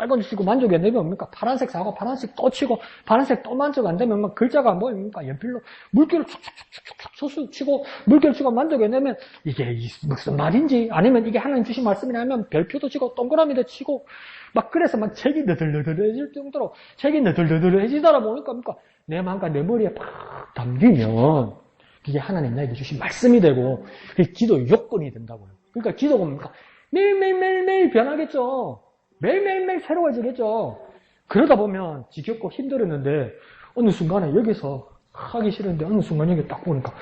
만족이 안 되면 뭡니까? 파란색 사고 파란색 또 치고 파란색 또 만족 안 되면 막 글자가 뭐입니까? 연필로 물결을 촉촉촉촉 소수 치고 물결 치고 만족이 안 되면 이게 무슨 말인지 아니면 이게 하나님 주신 말씀이라면 별표도 치고 동그라미도 치고 막 그래서 막 책이 너덜너덜해질 정도로 책이 너덜너덜해지다 보니까 뭡니까? 내 마음과 내 머리에 팍 담기면 이게 하나님 나에게 주신 말씀이 되고 그게 기도의 요건이 된다고요. 그러니까 기도가 뭡니까? 매일매일 변하겠죠. 매일매일 새로워지겠죠. 그러다 보면 지겹고 힘들었는데 어느 순간에 여기서 하기 싫은데 어느 순간 여기 딱 보니까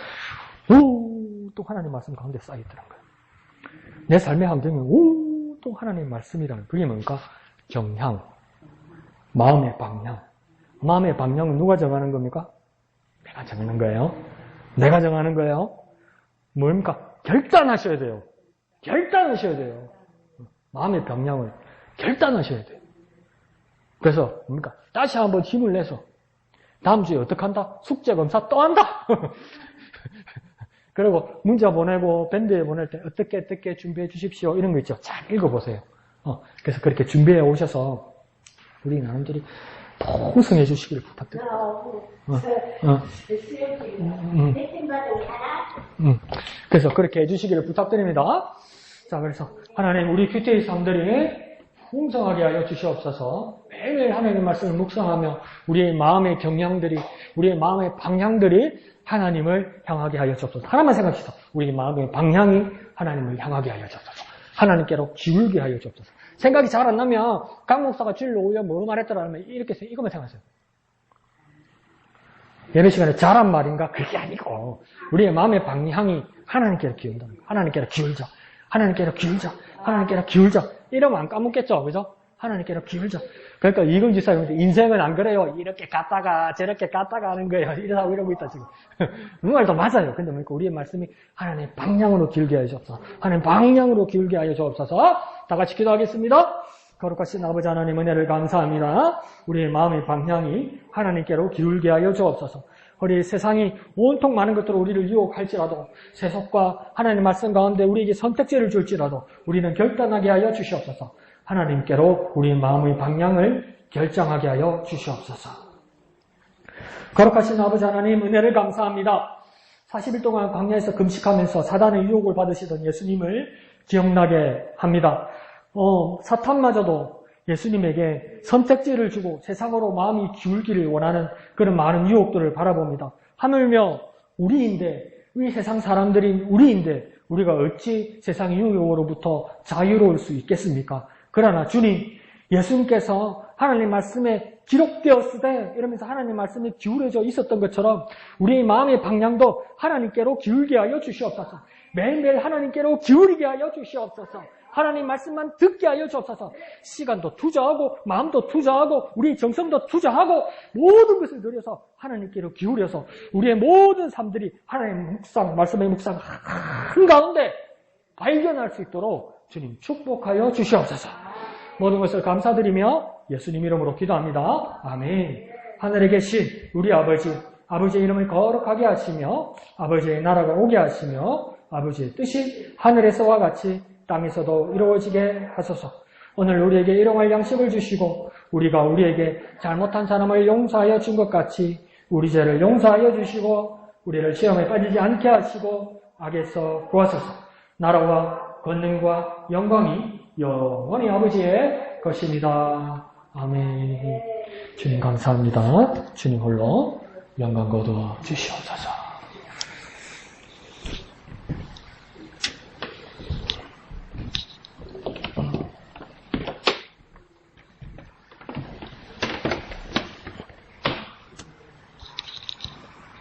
또 하나님 말씀 가운데 쌓여있더라는 거예요. 내 삶의 환경에 또 하나님 말씀이라는 그게 뭡니까? 경향, 마음의 방향. 마음의 방향은 누가 정하는 겁니까? 내가 정하는 거예요. 뭡니까? 결단하셔야 돼요. 마음의 방향을 결단하셔야 돼요. 그래서 뭡니까? 다시 한번 힘을 내서 다음 주에 어떻게 한다? 숙제 검사 또 한다. 그리고 문자 보내고 밴드에 보낼 때 어떻게 준비해 주십시오. 이런 거 있죠. 잘 읽어보세요. 그래서 그렇게 준비해 오셔서 우리 나름대로 풍성해 주시기를 부탁드립니다. 그래서 그렇게 해주시기를 부탁드립니다. 자, 그래서 하나님 우리 큐티의 삶들이 풍성하게 하여 주시옵소서. 매일매일 하나님 말씀을 묵상하며 우리의 마음의 경향들이 우리의 마음의 방향들이 하나님을 향하게 하여 주옵소서. 하나만 생각합시다. 우리의 마음의 방향이 하나님을 향하게 하여 주옵소서. 하나님께로 기울게 하여 주옵소서. 생각이 잘 안 나면 강 목사가 주일로 오후에 뭐 말했더라 하면 이렇게 이것만 생각하세요. 예배 시간에 잘한 말인가? 그게 아니고 우리의 마음의 방향이 하나님께로 기울다는 거예요. 하나님께로 기울자. 이러면 안 까먹겠죠? 그죠? 하나님께로 기울자. 그러니까 이금 지사님 인생은 안 그래요. 이렇게 갔다가 저렇게 갔다가 하는 거예요. 이러고 있다 지금. 그 말도 맞아요. 근데 뭐니까 우리의 말씀이 하나님 방향으로 기울게 하여 주옵소서. 하나님 방향으로 기울게 하여 주옵소서. 다 같이 기도하겠습니다. 거룩하신 아버지 하나님 은혜를 감사합니다. 우리의 마음의 방향이 하나님께로 기울게 하여 주옵소서. 우리 세상이 온통 많은 것들로 우리를 유혹할지라도 세속과 하나님 말씀 가운데 우리에게 선택지를 줄지라도 우리는 결단하게 하여 주시옵소서. 하나님께로 우리의 마음의 방향을 결정하게 하여 주시옵소서. 거룩하신 아버지 하나님 은혜를 감사합니다. 40일 동안 광야에서 금식하면서 사단의 유혹을 받으시던 예수님을 기억나게 합니다. 사탄마저도 예수님에게 선택지를 주고 세상으로 마음이 기울기를 원하는 그런 많은 유혹들을 바라봅니다. 하물며 우리인데, 우리 세상 사람들인 우리인데 우리가 어찌 세상의 유혹으로부터 자유로울 수 있겠습니까? 그러나 주님, 예수님께서 하나님 말씀에 기록되었으되 이러면서 하나님 말씀에 기울여져 있었던 것처럼 우리의 마음의 방향도 하나님께로 기울게 하여 주시옵소서. 매일매일 하나님께로 기울이게 하여 주시옵소서. 하나님 말씀만 듣게 하여 주옵소서. 시간도 투자하고 마음도 투자하고 우리 정성도 투자하고 모든 것을 들여서 하나님께로 기울여서 우리의 모든 삶들이 하나님의 묵상, 말씀의 묵상 한가운데 발견할 수 있도록 주님 축복하여 주시옵소서. 모든 것을 감사드리며 예수님 이름으로 기도합니다. 아멘. 하늘에 계신 우리 아버지의 이름을 거룩하게 하시며 아버지의 나라가 오게 하시며 아버지의 뜻이 하늘에서와 같이 땅에서도 이루어지게 하소서. 오늘 우리에게 일용할 양식을 주시고 우리가 우리에게 잘못한 사람을 용서하여 준 것 같이 우리 죄를 용서하여 주시고 우리를 시험에 빠지지 않게 하시고 악에서 구하소서. 나라와 권능과 영광이 영원히 아버지의 것입니다. 아멘. 주님 감사합니다. 주님 홀로 영광 거두어 주시옵소서.